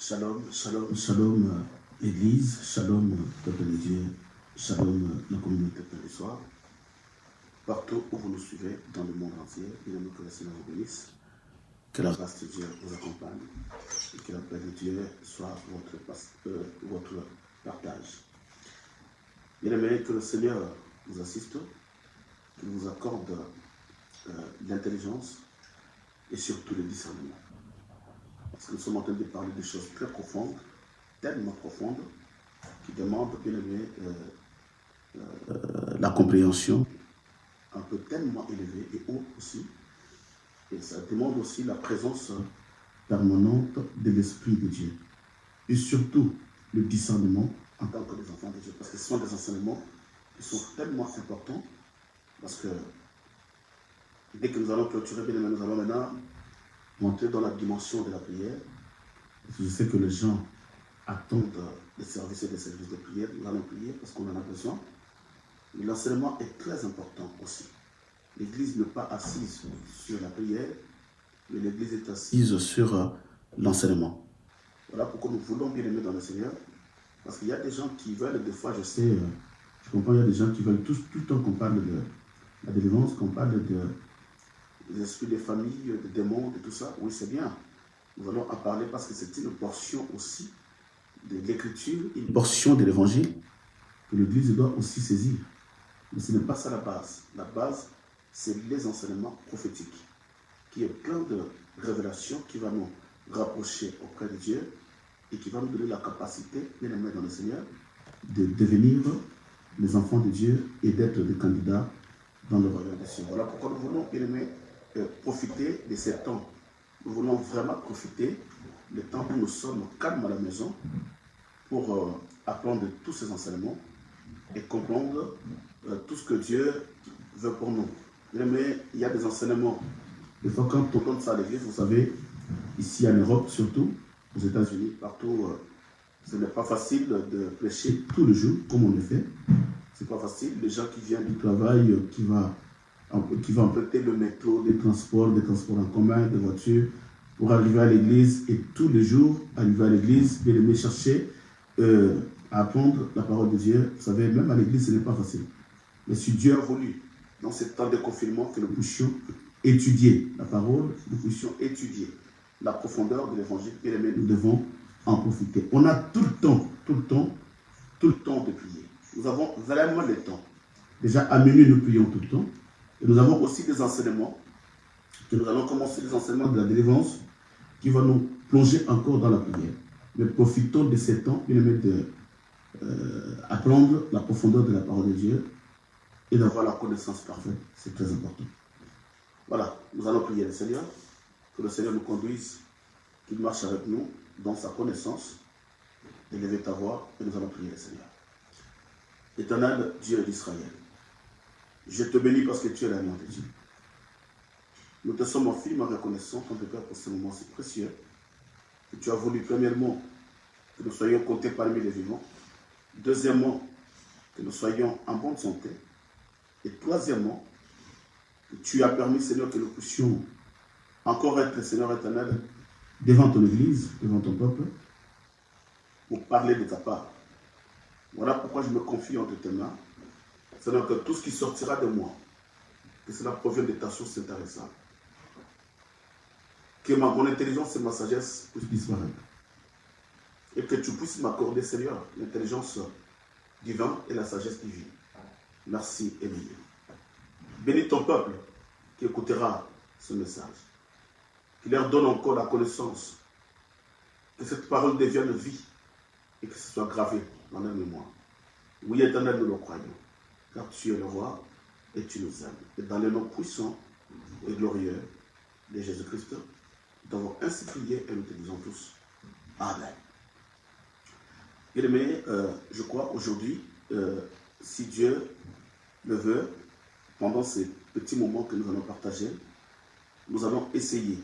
Shalom, shalom, shalom, Église, shalom, peuple de Dieu, shalom, la communauté de soir. Partout où vous nous suivez, dans le monde entier, il aime que le Seigneur vous bénisse, que la grâce de Dieu vous accompagne, et que la paix de Dieu soit votre partage. Il aime que le Seigneur vous assiste, qu'il vous accorde l'intelligence et surtout le discernement. Parce que nous sommes en train de parler de choses très profondes, tellement profondes, qui demandent bien aimé la compréhension, un peu tellement élevée et haute aussi. Et ça demande aussi la présence permanente de l'Esprit de Dieu. Et surtout le discernement en tant que des enfants de Dieu. Parce que ce sont des enseignements qui sont tellement importants. Parce que dès que nous allons clôturer, bien aimé, nous allons maintenant monter dans la dimension de la prière. Je sais que les gens attendent des services de prière. Nous allons prier parce qu'on en a besoin. Mais l'enseignement est très important aussi. L'Église n'est pas assise sur la prière, mais l'Église est assise sur l'enseignement. Voilà pourquoi nous voulons bien aimer dans le Seigneur. Parce qu'il y a des gens qui veulent, des fois, je sais, je comprends, il y a des gens qui veulent tout le temps qu'on parle de la délivrance, qu'on parle des esprits des familles, des démons, de tout ça. Oui, c'est bien. Nous allons en parler parce que c'est une portion aussi de l'Écriture, une portion de l'Évangile que l'Église doit aussi saisir. Mais ce n'est pas ça la base. La base, c'est les enseignements prophétiques, qui est plein de révélations qui va nous rapprocher auprès de Dieu et qui va nous donner la capacité, bien aimé dans le Seigneur, de devenir les enfants de Dieu et d'être des candidats dans le royaume des cieux. Voilà pourquoi nous voulons, bien aimé, profiter de ces temps. Nous voulons vraiment profiter du temps où nous sommes calmes à la maison pour apprendre tous ces enseignements et comprendre tout ce que Dieu veut pour nous. Mais il y a des enseignements. Des fois, quand on donne ça à l'église, vous savez, ici en Europe surtout, aux États-Unis, partout, ce n'est pas facile de prêcher tous les jours, comme on le fait. C'est pas facile. Les gens qui viennent du travail, qui va emprunter le métro, des transports en commun, des voitures, pour arriver à l'église et tous les jours arriver à l'église, bien aimer chercher à apprendre la parole de Dieu. Vous savez, même à l'église, ce n'est pas facile. Mais si Dieu a voulu, dans ce temps de confinement, que nous puissions étudier la parole, nous puissions étudier la profondeur de l'évangile, bien aimé, nous devons en profiter. On a tout le temps de prier. Nous avons vraiment le temps. Déjà, à minuit, nous prions tout le temps. Et nous avons aussi des enseignements, que nous allons commencer les enseignements de la délivrance, qui vont nous plonger encore dans la prière. Mais profitons de ces temps, bien aimé, d'apprendre la profondeur de la parole de Dieu et d'avoir la connaissance parfaite. C'est très important. Voilà, nous allons prier le Seigneur, que le Seigneur nous conduise, qu'il marche avec nous dans sa connaissance. Élevez ta voix et nous allons prier le Seigneur. Éternel Dieu d'Israël, je te bénis parce que tu es l'agneau de Dieu. Nous te sommes infiniment reconnaissants, en tout cas, pour ce moment si précieux, que tu as voulu, premièrement, que nous soyons comptés parmi les vivants. Deuxièmement, que nous soyons en bonne santé. Et troisièmement, que tu as permis, Seigneur, que nous puissions encore être, Seigneur éternel, devant ton Église, devant ton peuple, pour parler de ta part. Voilà pourquoi je me confie entre tes mains. Seigneur, que tout ce qui sortira de moi, que cela provienne de ta source intéressante. Que mon intelligence et ma sagesse puissent disparaître. Et que tu puisses m'accorder, Seigneur, l'intelligence divine et la sagesse divine. Merci, Élie. Bénis ton peuple qui écoutera ce message. Qu'il leur donne encore la connaissance. Que cette parole devienne vie et que ce soit gravé dans leur mémoire. Oui, éternel, nous le croyons. Car tu es le roi et tu nous aimes. Et dans le nom puissant et glorieux de Jésus-Christ, nous avons ainsi prié et nous te disons tous Amen. Bien-aimés, je crois aujourd'hui, si Dieu le veut, pendant ces petits moments que nous allons partager, nous allons essayer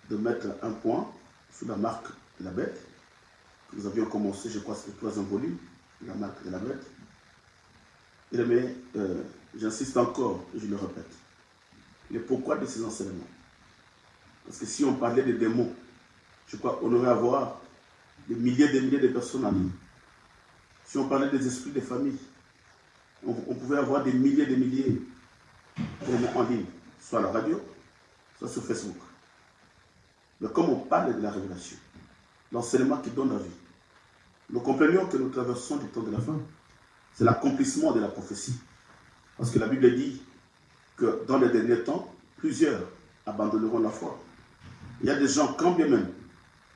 de mettre un point sur la marque de la bête. Nous avions commencé, je crois, sur le troisième volume, la marque de la bête. Bien-aimés, j'insiste encore, et je le répète, le pourquoi de ces enseignements. Parce que si on parlait des démons, je crois qu'on aurait à voir des milliers de personnes en ligne. Si on parlait des esprits des familles, on pouvait avoir des milliers en ligne, soit à la radio, soit sur Facebook. Mais comme on parle de la révélation, l'enseignement qui donne la vie, nous comprenions que nous traversons du temps de la fin. C'est l'accomplissement de la prophétie. Parce que la Bible dit que dans les derniers temps, plusieurs abandonneront la foi. Il y a des gens, quand bien même,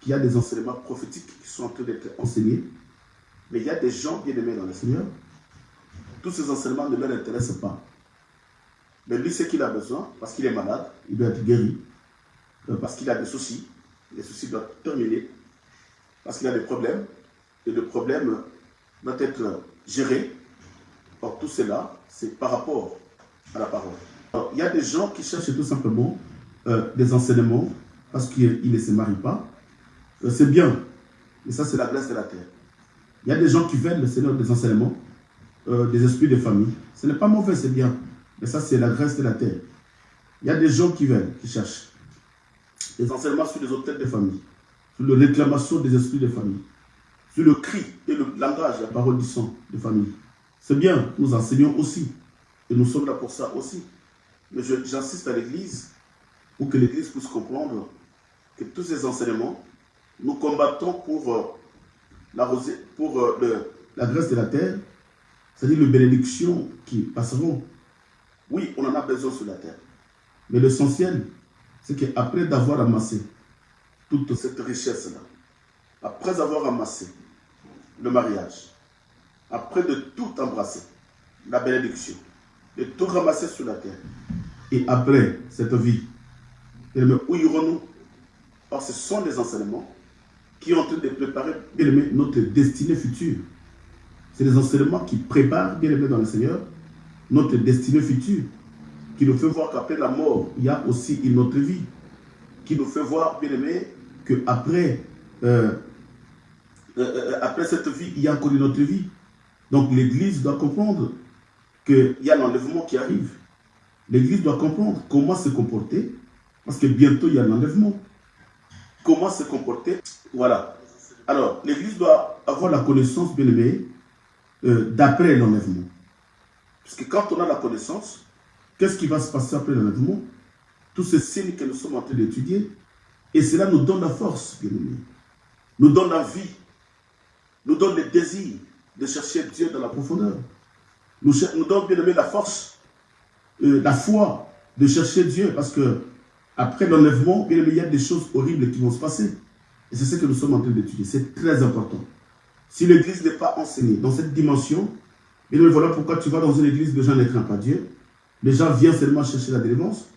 qu'il y a des enseignements prophétiques qui sont en train d'être enseignés, mais il y a des gens bien aimés dans le Seigneur. Tous ces enseignements ne leur intéressent pas. Mais lui, ce qu'il a besoin, parce qu'il est malade, il doit être guéri, parce qu'il a des soucis, les soucis doivent terminer, parce qu'il a des problèmes, et le problème doit être géré. Or, tout cela, c'est par rapport à la parole. Alors, il y a des gens qui cherchent tout simplement des enseignements parce qu'ils ne se marient pas. C'est bien, mais ça, c'est la grâce de la terre. Il y a des gens qui veulent le Seigneur des enseignements, des esprits de famille. Ce n'est pas mauvais, c'est bien, mais ça, c'est la grâce de la terre. Il y a des gens qui veulent, qui cherchent des enseignements sur les hôtels de famille, sur la réclamation des esprits de famille, sur le cri et le langage, la parole du sang de famille. C'est bien, nous enseignons aussi, et nous sommes là pour ça aussi. Mais j'insiste à l'Église, pour que l'Église puisse comprendre que tous ces enseignements, nous combattons pour la grâce de la terre, c'est-à-dire les bénédictions qui passeront. Oui, on en a besoin sur la terre. Mais l'essentiel, c'est qu'après d'avoir amassé toute cette richesse-là, après avoir amassé le mariage, après de tout embrasser, la bénédiction, de tout ramasser sur la terre, et après cette vie, où irons-nous? Or, ce sont les enseignements qui sont en train de préparer, bien aimé, notre destinée future. C'est les enseignements qui préparent, bien aimé dans le Seigneur, notre destinée future, qui nous fait voir qu'après la mort, il y a aussi une autre vie, qui nous fait voir, bien aimé, qu'après après cette vie, il y a encore une autre vie. Donc l'Église doit comprendre qu'il y a l'enlèvement qui arrive. L'Église doit comprendre comment se comporter, parce que bientôt il y a l'enlèvement. Comment se comporter? Voilà. Alors, l'Église doit avoir la connaissance, bien aimé, d'après l'enlèvement. Parce que quand on a la connaissance, qu'est-ce qui va se passer après l'enlèvement? Tous ces signes que nous sommes en train d'étudier, et cela nous donne la force, bien aimé. Nous donne la vie, nous donne le désir de chercher Dieu dans la profondeur. Nous donne, bien aimé, la force, la foi de chercher Dieu, parce que après l'enlèvement, bien aimé, il y a des choses horribles qui vont se passer. Et c'est ce que nous sommes en train d'étudier. C'est très important. Si l'Église n'est pas enseignée dans cette dimension, bien aimé, voilà pourquoi tu vas dans une église, les gens ne craignent pas Dieu. Les gens viennent seulement chercher la délivrance.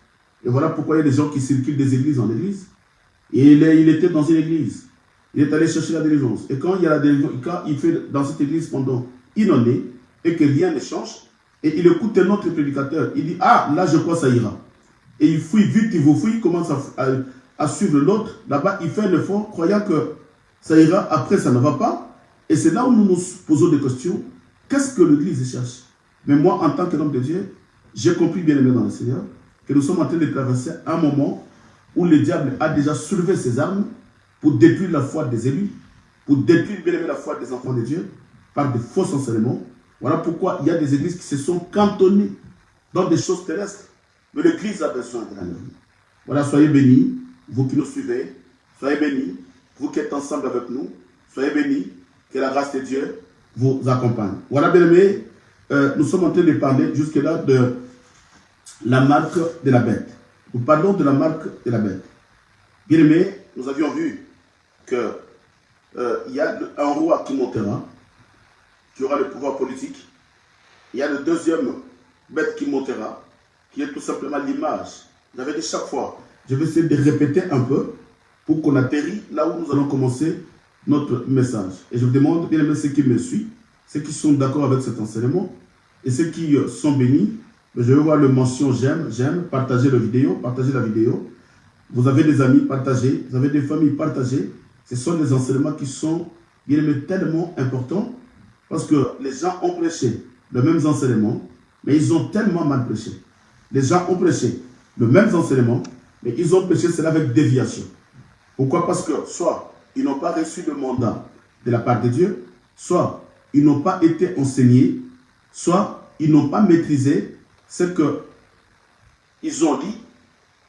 Et voilà pourquoi il y a des gens qui circulent des églises en église. Et il était dans une église. Il est allé chercher la délivrance. Et quand il y a la délivrance, quand il fait dans cette église pendant une année, et que rien ne change, et il écoute un autre prédicateur, il dit, ah, là je crois que ça ira. Et il fouille vite, il vous fouille, il commence à suivre l'autre. Là-bas, il fait un effort, croyant que ça ira, après ça ne va pas. Et c'est là où nous nous posons des questions. Qu'est-ce que l'Église cherche? Mais moi, en tant qu'homme de Dieu, j'ai compris, bien aimé dans le Seigneur, que nous sommes en train de traverser un moment où le diable a déjà soulevé ses armes pour détruire la foi des élus, pour détruire, bien aimé, la foi des enfants de Dieu, par de faux enseignements. Voilà pourquoi il y a des églises qui se sont cantonnées dans des choses terrestres. Mais l'Église a besoin de la vie. Voilà, soyez bénis, vous qui nous suivez, soyez bénis, vous qui êtes ensemble avec nous, soyez bénis, que la grâce de Dieu vous accompagne. Voilà, bien aimé, nous sommes en train de parler jusque-là de la marque de la bête. Nous parlons de la marque de la bête. Bien aimé, nous avions vu qu'il y a un roi qui montera, qui aura le pouvoir politique. Il y a le deuxième bête qui montera, qui est tout simplement l'image. J'avais dit chaque fois, je vais essayer de répéter un peu pour qu'on atterrit là où nous allons commencer notre message. Et je vous demande, bien aimé, ceux qui me suivent, ceux qui sont d'accord avec cet enseignement, et ceux qui sont bénis, je vais voir le mention j'aime, partagez la vidéo, Vous avez des amis, partagez, vous avez des familles, partagez. Ce sont des enseignements qui sont, bien aimé, tellement importants, parce que les gens ont prêché les mêmes enseignements, mais ils ont tellement mal prêché. Les gens ont prêché les mêmes enseignements, mais ils ont prêché cela avec déviation. Pourquoi? Parce que soit ils n'ont pas reçu le mandat de la part de Dieu, soit ils n'ont pas été enseignés, soit ils n'ont pas maîtrisé ce qu'ils ont dit,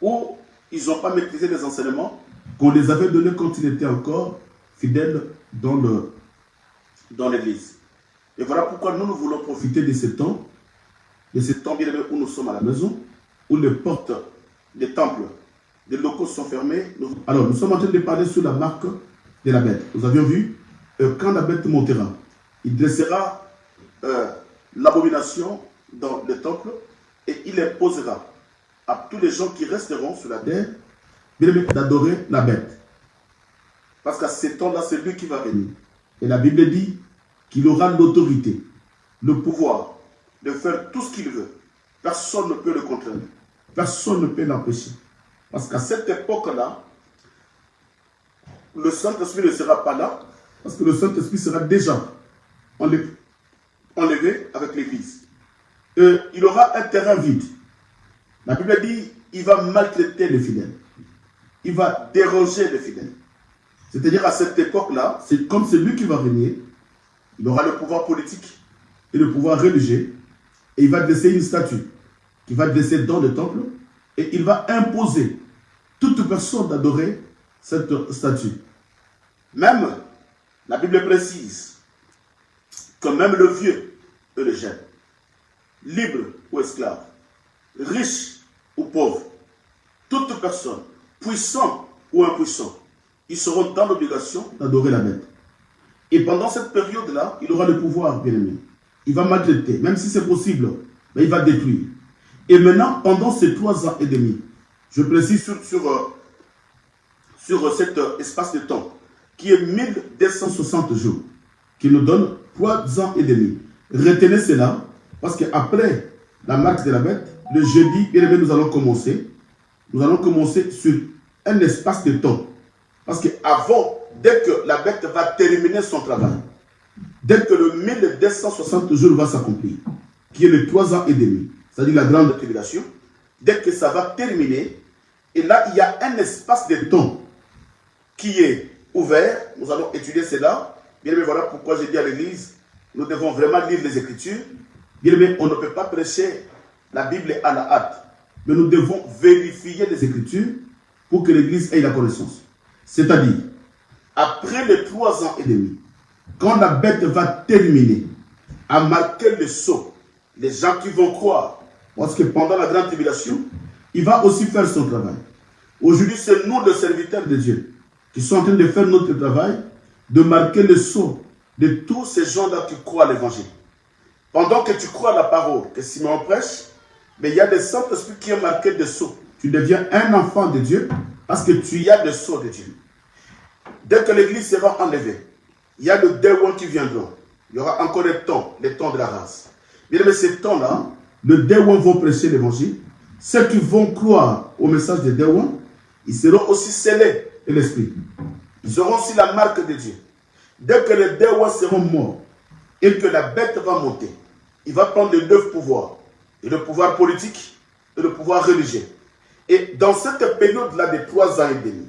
ou ils n'ont pas maîtrisé les enseignements qu'on les avait donnés quand ils étaient encore fidèles dans l'église. Et voilà pourquoi nous voulons profiter de ce temps bien aimé où nous sommes à la maison, où les portes des temples, des locaux sont fermés. Alors, nous sommes en train de parler sur la marque de la bête. Nous avions vu, quand la bête montera, il dressera l'abomination dans le temple et il imposera à tous les gens qui resteront sur la terre d'adorer la bête. Parce qu'à ce temps-là, c'est lui qui va régner. Et la Bible dit qu'il aura l'autorité, le pouvoir de faire tout ce qu'il veut. Personne ne peut le contraindre. Personne ne peut l'empêcher. Parce qu'à cette époque-là, le Saint-Esprit ne sera pas là, parce que le Saint-Esprit sera déjà enlevé avec l'Église. Il aura un terrain vide. La Bible dit, il va maltraiter les fidèles. Il va déranger les fidèles. C'est-à-dire, à cette époque-là, c'est comme c'est lui qui va régner. Il aura le pouvoir politique et le pouvoir religieux. Et il va dresser une statue qui va dresser dans le temple. Et il va imposer toute personne d'adorer cette statue. Même, la Bible précise que même le vieux et le jeune, libre ou esclave, riche ou pauvre, toute personne, puissant ou impuissant, ils seront dans l'obligation d'adorer la bête. Et pendant cette période-là, il aura le pouvoir, bien aimé. Il va maltraiter, même si c'est possible, mais il va détruire. Et maintenant, pendant ces 3 ans et demi, je précise sur cet espace de temps, qui est 1260 jours, qui nous donne 3 ans et demi. Retenez cela, parce qu'après la marque de la bête, le jeudi, bien aimé, nous allons commencer sur un espace de temps. Parce qu'avant, dès que la bête va terminer son travail, dès que le 1260 jours va s'accomplir, qui est les 3 ans et demi, c'est-à-dire la grande tribulation, dès que ça va terminer, et là, il y a un espace de temps qui est ouvert. Nous allons étudier cela. Bien aimé, voilà pourquoi j'ai dit à l'église, nous devons vraiment lire les Écritures. Bien aimé, on ne peut pas prêcher la Bible à la hâte, mais nous devons vérifier les Écritures pour que l'église ait la connaissance. C'est-à-dire, après les 3 ans et demi, quand la bête va terminer, à marquer le sceau, les gens qui vont croire, parce que pendant la grande tribulation, il va aussi faire son travail. Aujourd'hui, c'est nous, les serviteurs de Dieu, qui sommes en train de faire notre travail, de marquer le sceau de tous ces gens-là qui croient à l'évangile. Pendant que tu crois à la parole, que Simon prêche, mais il y a des Saint-Esprit qui ont marqué des sceaux. Tu deviens un enfant de Dieu parce que tu y as le sceau de Dieu. Dès que l'église sera enlevée, il y a le démon qui viendra. Il y aura encore le temps de la race. Bien aimé, ces temps-là, le démon vont prêcher l'évangile. Ceux qui vont croire au message de démon, ils seront aussi scellés de l'esprit. Ils auront aussi la marque de Dieu. Dès que les démons seront morts et que la bête va monter, il va prendre les 9 pouvoirs. Et le pouvoir politique et le pouvoir religieux. Et dans cette période-là de 3 ans et demi,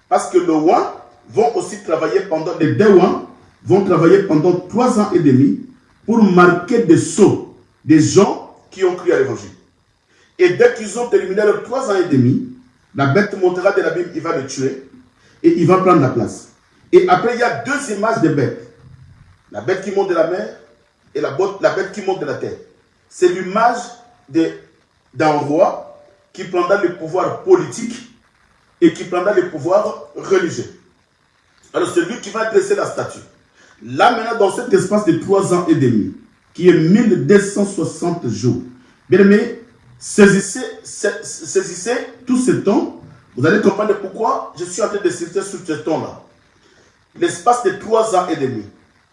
parce que les rois vont aussi travailler pendant, les démons vont travailler pendant 3 ans et demi pour marquer des sceaux des gens qui ont cru à l'évangile. Et dès qu'ils ont terminé leurs 3 ans et demi, la bête montera de la Bible, il va le tuer et il va prendre la place. Et après, il y a 2 images de bêtes. La bête qui monte de la mer et la bête qui monte de la terre. C'est l'image d'un roi qui prendra le pouvoir politique et qui prendra le pouvoir religieux. Alors, c'est lui qui va dresser la statue. Là, maintenant, dans cet espace de 3 ans et demi, qui est 1260 jours, bien aimé, saisissez tout ce temps. Vous allez comprendre pourquoi je suis en train de citer sur ce temps-là. L'espace de 3 ans et demi,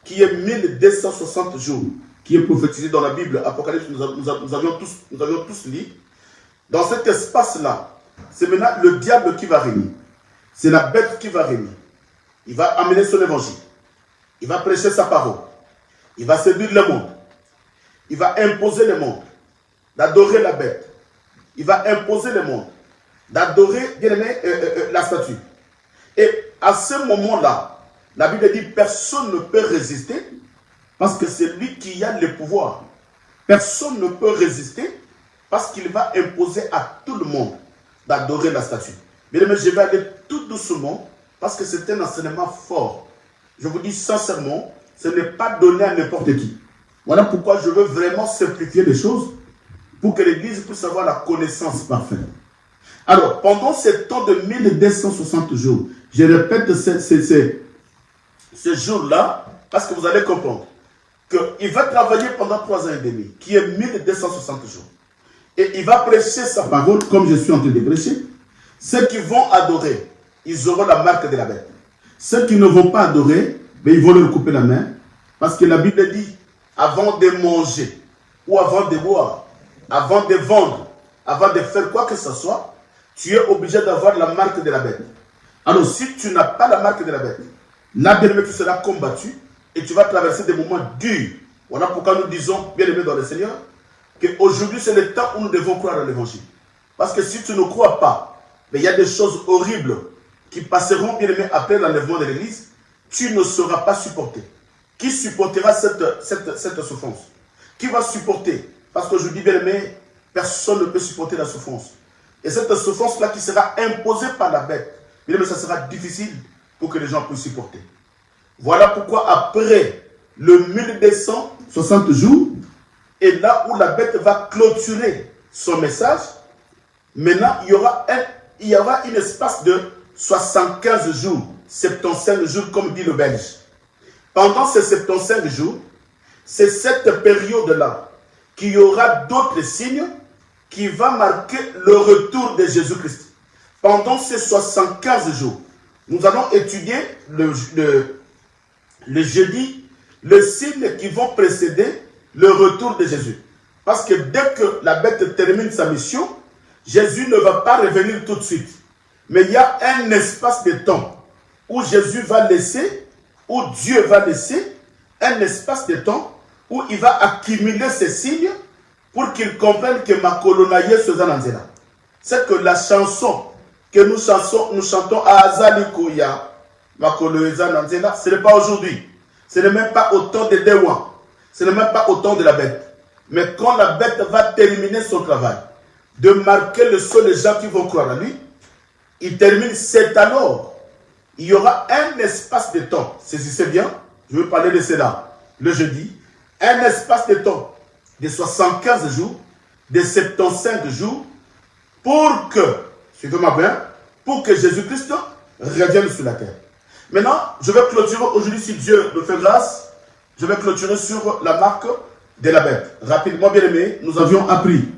qui est 1260 jours, qui est prophétisé dans la Bible, Apocalypse, nous avions tous lu. Dans cet espace-là, c'est maintenant le diable qui va régner. C'est la bête qui va régner. Il va amener son évangile. Il va prêcher sa parole. Il va séduire le monde. Il va imposer le monde d'adorer la bête. Il va imposer le monde d'adorer, bien aimé, la statue. Et à ce moment-là, la Bible dit personne ne peut résister parce que c'est lui qui a le pouvoir. Personne ne peut résister parce qu'il va imposer à tout le monde d'adorer la statue. Mais je vais aller tout doucement parce que c'est un enseignement fort. Je vous dis sincèrement, ce n'est pas donné à n'importe qui. Voilà pourquoi je veux vraiment simplifier les choses pour que l'Église puisse avoir la connaissance parfaite. Alors, pendant ce temps de 1260 jours, je répète ce jour-là, parce que vous allez comprendre qu'il va travailler pendant 3 ans et demi, qui est 1260 jours. Et il va prêcher sa parole, comme je suis en train de prêcher. Ceux qui vont adorer, ils auront la marque de la bête. Ceux qui ne vont pas adorer, mais ils vont leur couper la main. Parce que la Bible dit, avant de manger, ou avant de boire, avant de vendre, avant de faire quoi que ce soit, tu es obligé d'avoir la marque de la bête. Alors si tu n'as pas la marque de la bête, là, bien aimé, tu seras combattu et tu vas traverser des moments durs. Voilà pourquoi nous disons, bien aimé dans le Seigneur, qu'aujourd'hui c'est le temps où nous devons croire à l'évangile. Parce que si tu ne crois pas, mais il y a des choses horribles qui passeront, bien aimé, après l'enlèvement de l'église, tu ne seras pas supporté. Qui supportera cette souffrance? Qui va supporter? Parce que je dis, bien aimé, personne ne peut supporter la souffrance. Et cette souffrance-là qui sera imposée par la bête, bien aimé, ça sera difficile pour que les gens puissent supporter. Voilà pourquoi après le 1260 jours, et là où la bête va clôturer son message, maintenant il y aura un espace de 75 jours, 75 jours comme dit le Belge. Pendant ces 75 jours, c'est cette période-là qu'il y aura d'autres signes qui vont marquer le retour de Jésus-Christ. Pendant ces 75 jours, nous allons étudier le jeudi les signes qui vont précéder le retour de Jésus. Parce que dès que la bête termine sa mission, Jésus ne va pas revenir tout de suite. Mais il y a un espace de temps où Jésus va laisser, où Dieu va laisser, un espace de temps où il va accumuler ces signes pour qu'il comprenne que ma colonaïe se zananzela. C'est que la chanson que nous chantons à Azalikoya, ma colonaïe zananzela, ce n'est pas aujourd'hui. Ce n'est même pas au temps de Dewa. Ce n'est même pas au temps de la bête. Mais quand la bête va terminer son travail, de marquer le sceau des gens qui vont croire à lui, il termine, c'est alors, il y aura un espace de temps, saisissez bien, je vais parler de cela le jeudi, un espace de temps de 75 jours, de 75 jours, pour que, suivez-moi bien, pour que Jésus-Christ revienne sur la terre. Maintenant, je vais clôturer aujourd'hui, si Dieu me fait grâce, je vais clôturer sur la marque de la bête. Rapidement, bien aimé, nous avions appris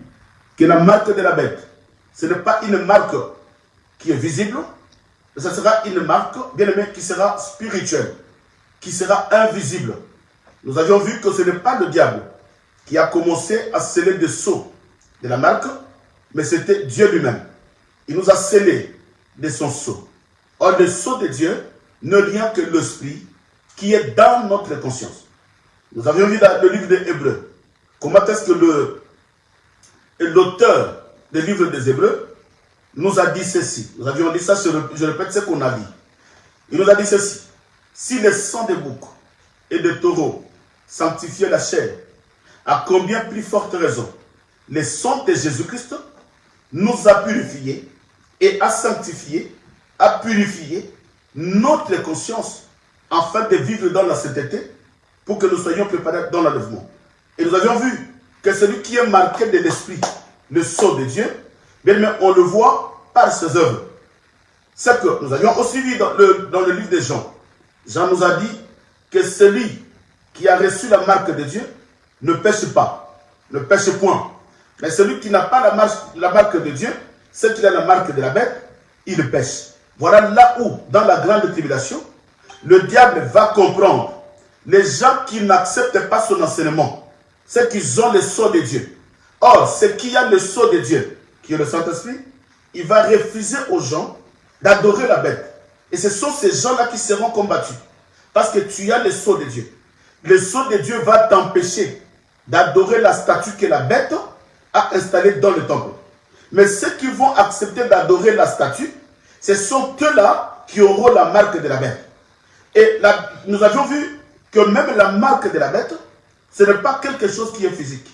que la marque de la bête, ce n'est pas une marque qui est visible, mais ce sera une marque, bien aimé, qui sera spirituelle, qui sera invisible. Nous avions vu que ce n'est pas le diable qui a commencé à sceller des sceaux de la marque, mais c'était Dieu lui-même. Il nous a scellé de son sceau. Or, le sceau de Dieu ne rien que l'esprit qui est dans notre conscience. Nous avions vu dans le livre des Hébreux. Comment est-ce que l'auteur des livres des Hébreux nous a dit ceci. Nous avions dit ça, je répète ce qu'on a dit. Il nous a dit ceci. Si le sang des boucs et des taureaux sanctifiait la chair, à combien plus forte raison le sang de Jésus-Christ nous a purifiés et a sanctifié, a purifié notre conscience afin de vivre dans la sainteté pour que nous soyons préparés dans l'enlèvement. Et nous avions vu que celui qui est marqué de l'esprit, le sceau de Dieu, bien, mais on le voit par ses œuvres. C'est que nous avions aussi vu dans le livre de Jean. Jean nous a dit que celui qui a reçu la marque de Dieu ne pêche pas, ne pêche point. Mais celui qui n'a pas la marque de Dieu, celui qui a la marque de la bête, il pêche. Voilà là où, dans la grande tribulation, le diable va comprendre les gens qui n'acceptent pas son enseignement, c'est qu'ils ont le sceau de Dieu. Or, ce qui a le sceau de Dieu, qui est le Saint-Esprit, il va refuser aux gens d'adorer la bête. Et ce sont ces gens-là qui seront combattus. Parce que tu as le sceau de Dieu. Le sceau de Dieu va t'empêcher d'adorer la statue que la bête a installée dans le temple. Mais ceux qui vont accepter d'adorer la statue, ce sont eux-là qui auront la marque de la bête. Et nous avions vu que même la marque de la bête, ce n'est pas quelque chose qui est physique.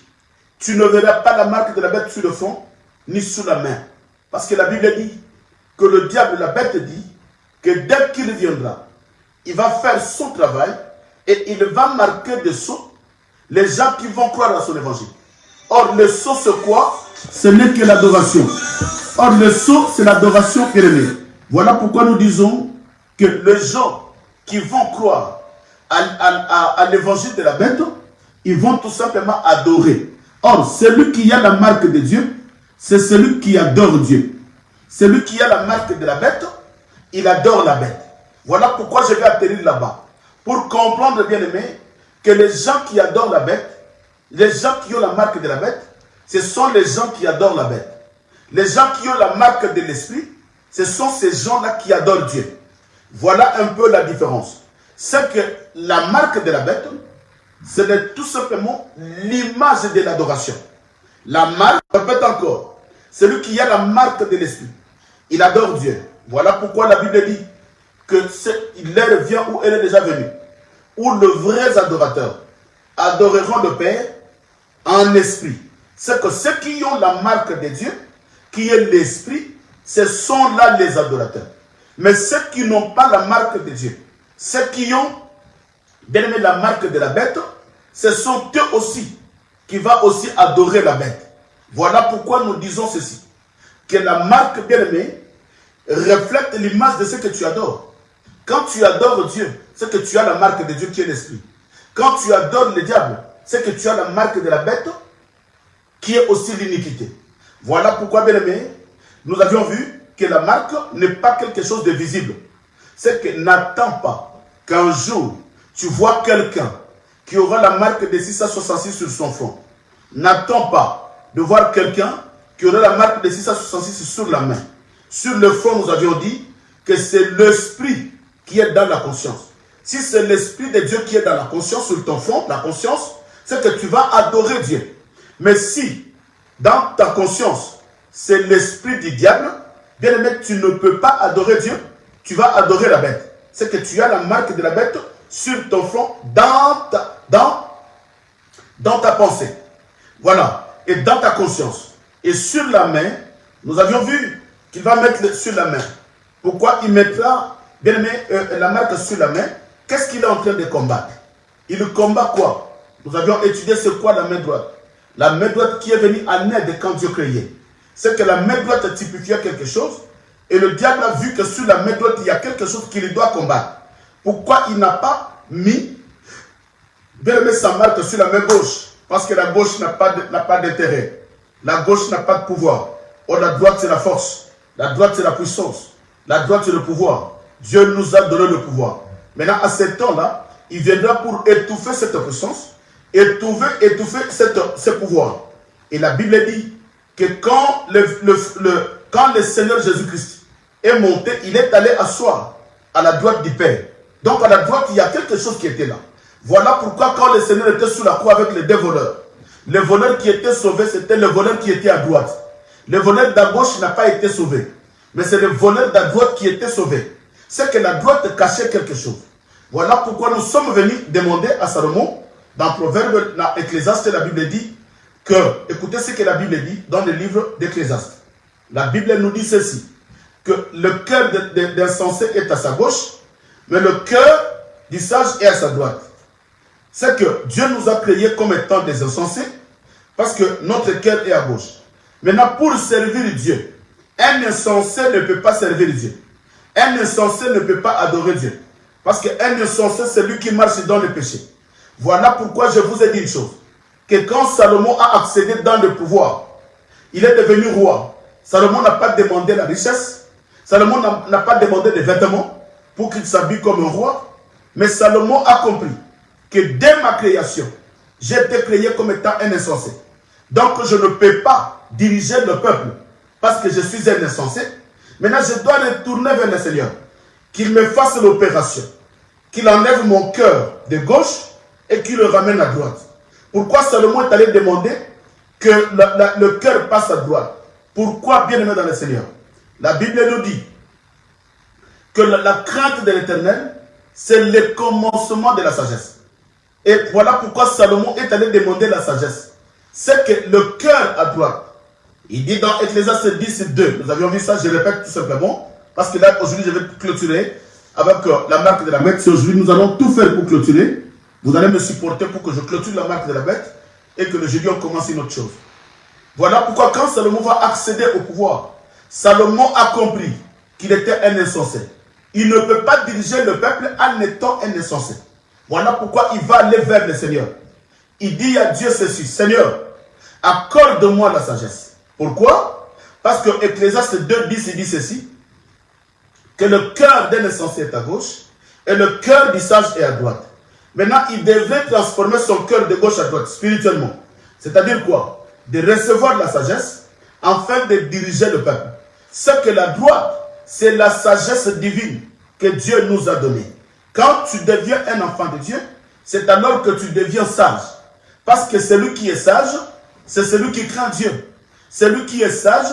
Tu ne verras pas la marque de la bête sur le front, ni sur la main. Parce que la Bible dit que le diable, la bête dit, que dès qu'il viendra, il va faire son travail et il va marquer des sceaux les gens qui vont croire à son évangile. Or, le sceau, c'est quoi? Ce n'est que l'adoration. Or, le sceau, c'est l'adoration bien-aimée. Voilà pourquoi nous disons que les gens qui vont croire à l'évangile de la bête, ils vont tout simplement adorer. Or, celui qui a la marque de Dieu, c'est celui qui adore Dieu. Celui qui a la marque de la bête, il adore la bête. Voilà pourquoi je vais atterrir là-bas. Pour comprendre, bien aimé, que les gens qui adorent la bête, les gens qui ont la marque de la bête, ce sont les gens qui adorent la bête. Les gens qui ont la marque de l'esprit, ce sont ces gens-là qui adorent Dieu. Voilà un peu la différence. C'est que la marque de la bête, c'est tout simplement l'image de l'adoration. La marque, je répète encore, celui qui a la marque de l'esprit, il adore Dieu. Voilà pourquoi la Bible dit que l'heure vient où elle est déjà venue, où les vrais adorateurs adoreront le Père en esprit. C'est que ceux qui ont la marque de Dieu, qui est l'esprit, ce sont là les adorateurs. Mais ceux qui n'ont pas la marque de Dieu, ceux qui ont bien aimé la marque de la bête, ce sont eux aussi qui vont aussi adorer la bête. Voilà pourquoi nous disons ceci, que la marque bien aimée reflète l'image de ce que tu adores. Quand tu adores Dieu, c'est que tu as la marque de Dieu qui est l'esprit. Quand tu adores le diable, c'est que tu as la marque de la bête qui est aussi l'iniquité. Voilà pourquoi, bien aimé, nous avions vu que la marque n'est pas quelque chose de visible. C'est que n'attends pas qu'un jour tu vois quelqu'un qui aura la marque de 666 sur son front. N'attends pas de voir quelqu'un qui aura la marque de 666 sur la main. Sur le front, nous avions dit que c'est l'esprit qui est dans la conscience. Si c'est l'esprit de Dieu qui est dans la conscience, sur ton front, la conscience, c'est que tu vas adorer Dieu. Mais si, dans ta conscience, c'est l'esprit du diable, bien aimé, tu ne peux pas adorer Dieu, tu vas adorer la bête. C'est que tu as la marque de la bête sur ton front, dans ta pensée. Voilà. Et dans ta conscience. Et sur la main, nous avions vu qu'il va mettre sur la main. Pourquoi il mettra, bien aimé, la marque sur la main? Qu'est-ce qu'il est en train de combattre? Il combat quoi? Nous avions étudié c'est quoi la main droite. La main droite qui est venue en aide quand Dieu créait. C'est que la main droite typifiait quelque chose. Et le diable a vu que sur la main droite, il y a quelque chose qu'il doit combattre. Pourquoi il n'a pas mis, bien aimé, sa marque sur la main gauche? Parce que la gauche n'a pas d'intérêt. La gauche n'a pas de pouvoir. Or, la droite, c'est la force. La droite, c'est la puissance. La droite, c'est le pouvoir. Dieu nous a donné le pouvoir. Maintenant, à ce temps-là, il viendra pour étouffer cette puissance, étouffer ce pouvoir. Et la Bible dit que quand le Seigneur Jésus-Christ est monté, il est allé asseoir à la droite du Père. Donc, à la droite, il y a quelque chose qui était là. Voilà pourquoi quand le Seigneur était sous la croix avec les deux voleurs, le voleur qui était sauvé, c'était le voleur qui était à droite. Le voleur de gauche n'a pas été sauvé. Mais c'est le voleur de droite qui était sauvé. C'est que la droite cachait quelque chose. Voilà pourquoi nous sommes venus demander à Salomon, dans Proverbe, dans Ecclésiaste, la Bible dit que, écoutez ce que la Bible dit dans le livre d'Ecclésiaste. La Bible nous dit ceci, que le cœur d'insensé est à sa gauche, mais le cœur du sage est à sa droite. C'est que Dieu nous a créés comme étant des insensés, parce que notre cœur est à gauche. Maintenant, pour servir Dieu, un insensé ne peut pas servir Dieu. Un insensé ne peut pas adorer Dieu. Parce qu'un insensé, c'est lui qui marche dans le péché. Voilà pourquoi je vous ai dit une chose. Que quand Salomon a accédé dans le pouvoir, il est devenu roi. Salomon n'a pas demandé la richesse. Salomon n'a pas demandé des vêtements pour qu'il s'habille comme un roi. Mais Salomon a compris que dès ma création, j'ai été créé comme étant un insensé. Donc je ne peux pas diriger le peuple parce que je suis un insensé. Maintenant, je dois retourner vers le Seigneur. Qu'il me fasse l'opération. Qu'il enlève mon cœur de gauche et qu'il le ramène à droite. Pourquoi Salomon est allé demander que le cœur passe à droite? Pourquoi, bien aimé dans le Seigneur? La Bible nous dit que la crainte de l'Éternel, c'est le commencement de la sagesse. Et voilà pourquoi Salomon est allé demander la sagesse. C'est que le cœur à droite, il dit dans Ecclésiaste 10:2, nous avions vu ça, je répète tout simplement, parce que là, aujourd'hui, je vais clôturer avec la marque de la bête. Si aujourd'hui, nous allons tout faire pour clôturer, vous allez me supporter pour que je clôture la marque de la bête et que le jeudi, on commence une autre chose. Voilà pourquoi quand Salomon va accéder au pouvoir, Salomon a compris qu'il était un insensé. Il ne peut pas diriger le peuple en étant un insensé. Voilà pourquoi il va aller vers le Seigneur. Il dit à Dieu ceci: Seigneur, accorde-moi la sagesse. Pourquoi? Parce que Ecclésiaste 2:10 dit ceci, que le cœur d'un insensé est à gauche et le cœur du sage est à droite. Maintenant, il devrait transformer son cœur de gauche à droite, spirituellement. C'est-à-dire quoi? De recevoir la sagesse afin de diriger le peuple. Ce que la droite, c'est la sagesse divine que Dieu nous a donnée. Quand tu deviens un enfant de Dieu, c'est alors que tu deviens sage. Parce que celui qui est sage, c'est celui qui craint Dieu. Celui qui est sage,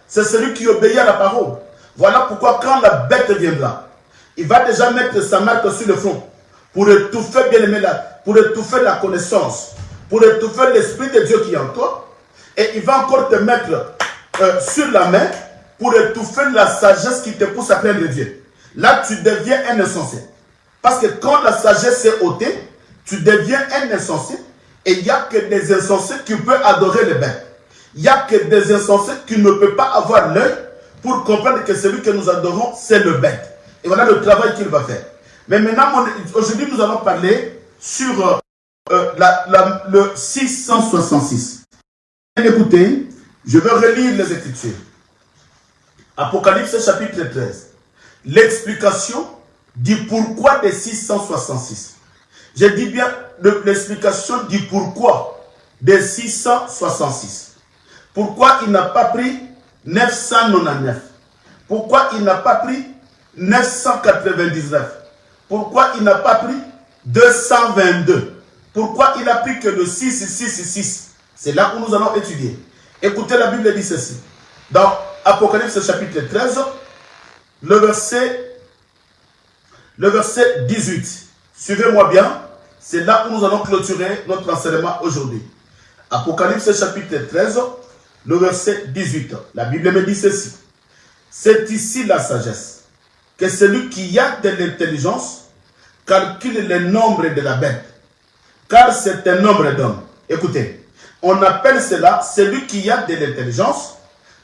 c'est celui qui obéit à la parole. Voilà pourquoi quand la bête viendra, il va déjà mettre sa marque sur le front pour étouffer, bien aimé, pour étouffer la connaissance, pour étouffer l'Esprit de Dieu qui est en toi. Et il va encore te mettre sur la main pour étouffer la sagesse qui te pousse à craindre Dieu. Là, tu deviens un insensé. Parce que quand la sagesse est ôtée, tu deviens un insensé. Et il n'y a que des insensés qui peuvent adorer les bêtes. Il n'y a que des insensés qui ne peuvent pas avoir l'œil pour comprendre que celui que nous adorons, c'est le bête. Et voilà le travail qu'il va faire. Mais maintenant, aujourd'hui, nous allons parler sur le 666. Écoutez, je vais relire les Écritures. Apocalypse chapitre 13. L'explication du pourquoi des 666. Je dis bien l'explication du pourquoi des 666. Pourquoi il n'a pas pris 999? Pourquoi il n'a pas pris 999? Pourquoi il n'a pas pris 222? Pourquoi il a pris que le 666? C'est là où nous allons étudier. Écoutez, la Bible dit ceci. Dans Apocalypse chapitre 13, le verset 18. Suivez-moi bien. C'est là où nous allons clôturer notre enseignement aujourd'hui. Apocalypse chapitre 13, le verset 18. La Bible me dit ceci. C'est ici la sagesse, que celui qui a de l'intelligence calcule le nombre de la bête, car c'est un nombre d'hommes. Écoutez, on appelle cela celui qui a de l'intelligence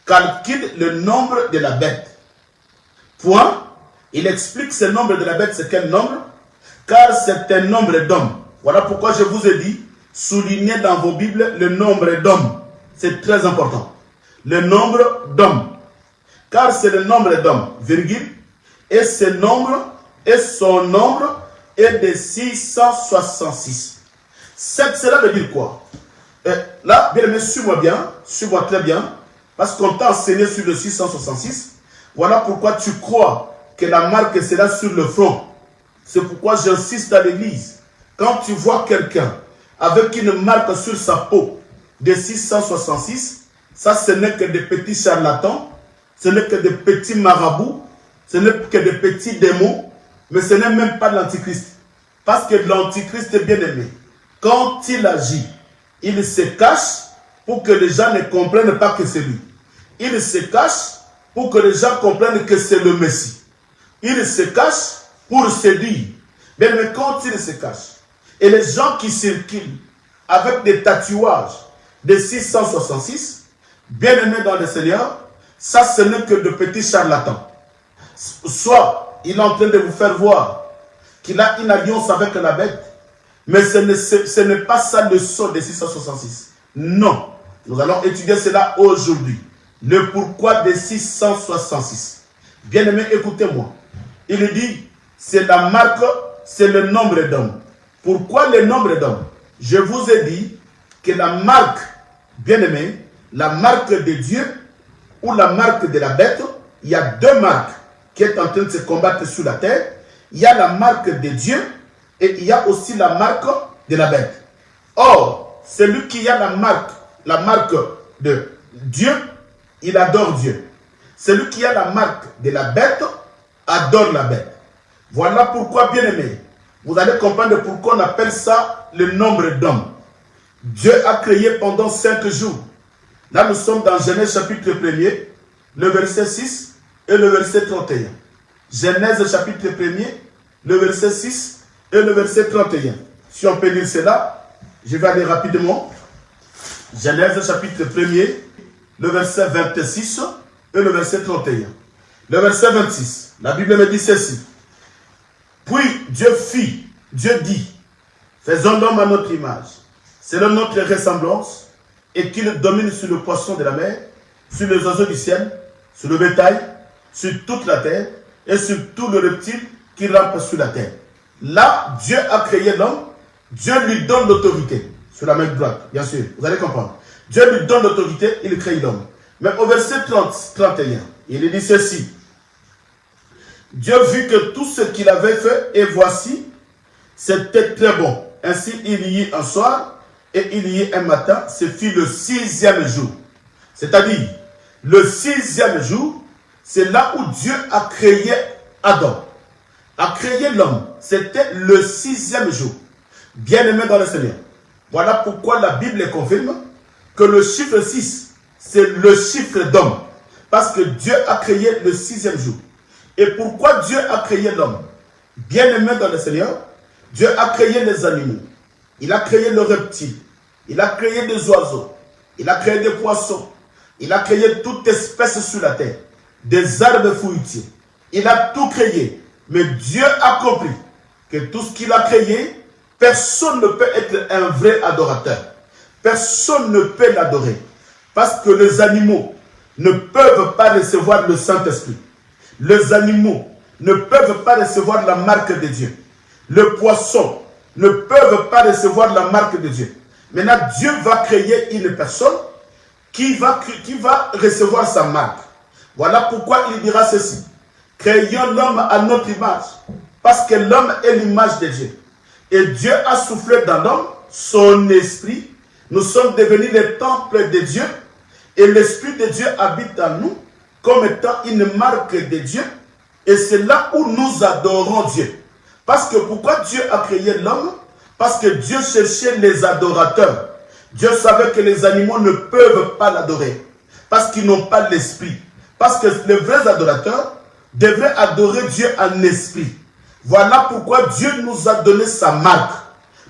calcule le nombre de la bête. Point. Il explique ce nombre de la bête, c'est quel nombre? Car c'est un nombre d'hommes. Voilà pourquoi je vous ai dit, soulignez dans vos Bibles le nombre d'hommes. C'est très important. Le nombre d'hommes. Car c'est le nombre d'hommes, virgule, et ce nombre, et son nombre est de 666. Cela veut dire quoi? Là, bien aimé, suis-moi bien, suis-moi très bien, parce qu'on t'a enseigné sur le 666. Voilà pourquoi tu crois que la marque sera sur le front. C'est pourquoi j'insiste à l'église. Quand tu vois quelqu'un avec une marque sur sa peau de 666, ça ce n'est que des petits charlatans, ce n'est que des petits marabouts, ce n'est que des petits démons, mais ce n'est même pas l'antichrist. Parce que l'antichrist est bien aimé. Quand il agit, il se cache pour que les gens ne comprennent pas que c'est lui. Il se cache pour que les gens comprennent que c'est le Messie. Il se cache pour séduire. Mais quand il se cache, et les gens qui circulent avec des tatouages de 666, bien aimés dans le Seigneur, ça ce n'est que de petits charlatans. Soit il est en train de vous faire voir qu'il a une alliance avec la bête, mais ce n'est pas ça le sceau des 666. Non, nous allons étudier cela aujourd'hui. Le pourquoi des 666. Bien aimé, écoutez-moi. Il dit, c'est la marque, c'est le nombre d'hommes. Pourquoi le nombre d'hommes? Je vous ai dit que la marque, bien aimé, la marque de Dieu ou la marque de la bête, il y a deux marques qui sont en train de se combattre sur la terre. Il y a la marque de Dieu et il y a aussi la marque de la bête. Or, celui qui a la marque de Dieu, il adore Dieu. Celui qui a la marque de la bête, adore la bête. Voilà pourquoi, bien aimé, vous allez comprendre pourquoi on appelle ça le nombre d'hommes. Dieu a créé pendant 5 jours. Là, nous sommes dans Genèse chapitre 1er, le verset 6 et le verset 31. Genèse chapitre 1er, le verset 6 et le verset 31. Si on peut lire cela, je vais aller rapidement. Genèse chapitre 1er, le verset 26 et le verset 31. Le verset 26, la Bible me dit ceci. Puis Dieu dit, faisons l'homme à notre image, selon notre ressemblance, et qu'il domine sur le poisson de la mer, sur les oiseaux du ciel, sur le bétail, sur toute la terre, et sur tout le reptile qui rampe sur la terre. Là, Dieu a créé l'homme, Dieu lui donne l'autorité, sur la main droite, bien sûr, vous allez comprendre. Dieu lui donne l'autorité, il crée l'homme. Mais au verset 31, il dit ceci. Dieu vit que tout ce qu'il avait fait, et voici, c'était très bon. Ainsi, il y eut un soir, et il y eut un matin, ce fut le 6e jour. C'est-à-dire, le 6e jour, c'est là où Dieu a créé Adam, a créé l'homme. C'était le 6e jour. Bien-aimé dans le Seigneur. Voilà pourquoi la Bible confirme que le chiffre 6, c'est le chiffre d'homme. Parce que Dieu a créé le 6e jour. Et pourquoi Dieu a créé l'homme? Bien-aimé dans le Seigneur, Dieu a créé les animaux. Il a créé le reptile. Il a créé des oiseaux. Il a créé des poissons. Il a créé toute espèce sur la terre. Des arbres fruitiers. Il a tout créé. Mais Dieu a compris que tout ce qu'il a créé, personne ne peut être un vrai adorateur. Personne ne peut l'adorer. Parce que les animaux ne peuvent pas recevoir le Saint-Esprit. Les animaux ne peuvent pas recevoir la marque de Dieu. Les poissons ne peuvent pas recevoir la marque de Dieu. Maintenant, Dieu va créer une personne qui va recevoir sa marque. Voilà pourquoi il dira ceci. Créons l'homme à notre image. Parce que l'homme est l'image de Dieu. Et Dieu a soufflé dans l'homme son esprit. Nous sommes devenus les temples de Dieu. Et l'esprit de Dieu habite en nous comme étant une marque de Dieu. Et c'est là où nous adorons Dieu. Parce que pourquoi Dieu a créé l'homme? Parce que Dieu cherchait les adorateurs. Dieu savait que les animaux ne peuvent pas l'adorer. Parce qu'ils n'ont pas l'esprit. Parce que les vrais adorateurs devraient adorer Dieu en esprit. Voilà pourquoi Dieu nous a donné sa marque.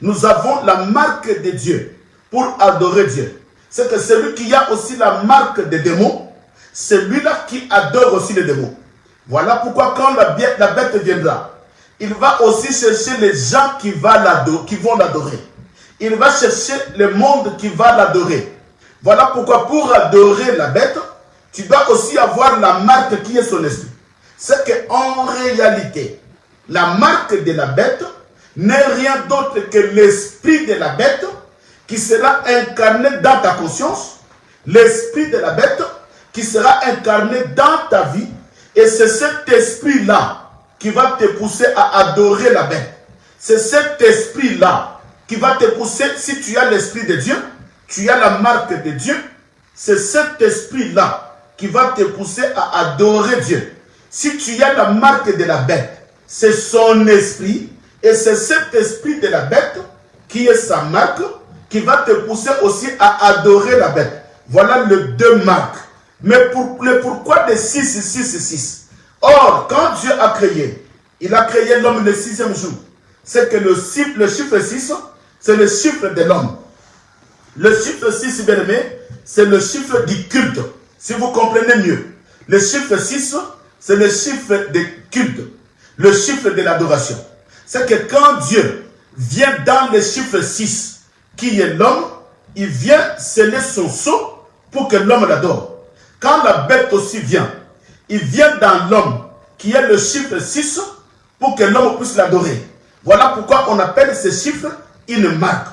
Nous avons la marque de Dieu pour adorer Dieu. C'est que celui qui a aussi la marque des démons, c'est lui-là qui adore aussi les démons. Voilà pourquoi quand la bête viendra, il va aussi chercher les gens qui vont l'adorer. Il va chercher le monde qui va l'adorer. Voilà pourquoi pour adorer la bête, tu dois aussi avoir la marque qui est son esprit. C'est qu'en réalité, la marque de la bête n'est rien d'autre que l'esprit de la bête qui sera incarné dans ta conscience, l'esprit de la bête qui sera incarné dans ta vie, et c'est cet esprit-là qui va te pousser à adorer la bête. C'est cet esprit-là qui va te pousser, si tu as l'esprit de Dieu, tu as la marque de Dieu, c'est cet esprit-là qui va te pousser à adorer Dieu. Si tu as la marque de la bête, c'est son esprit, et c'est cet esprit de la bête qui est sa marque, qui va te pousser aussi à adorer la bête. Voilà les deux marques. Mais pourquoi de 6, 6, 6? Or, quand Dieu a créé, il a créé l'homme le 6e jour. C'est que le chiffre 6, c'est le chiffre de l'homme. Le chiffre 6, bien aimé, c'est le chiffre du culte. Si vous comprenez mieux. Le chiffre 6, c'est le chiffre du culte. Le chiffre de l'adoration. C'est que quand Dieu vient dans le chiffre 6, qui est l'homme, il vient sceller son sceau pour que l'homme l'adore. Quand la bête aussi vient, il vient dans l'homme, qui est le chiffre 6, pour que l'homme puisse l'adorer. Voilà pourquoi on appelle ce chiffre une marque.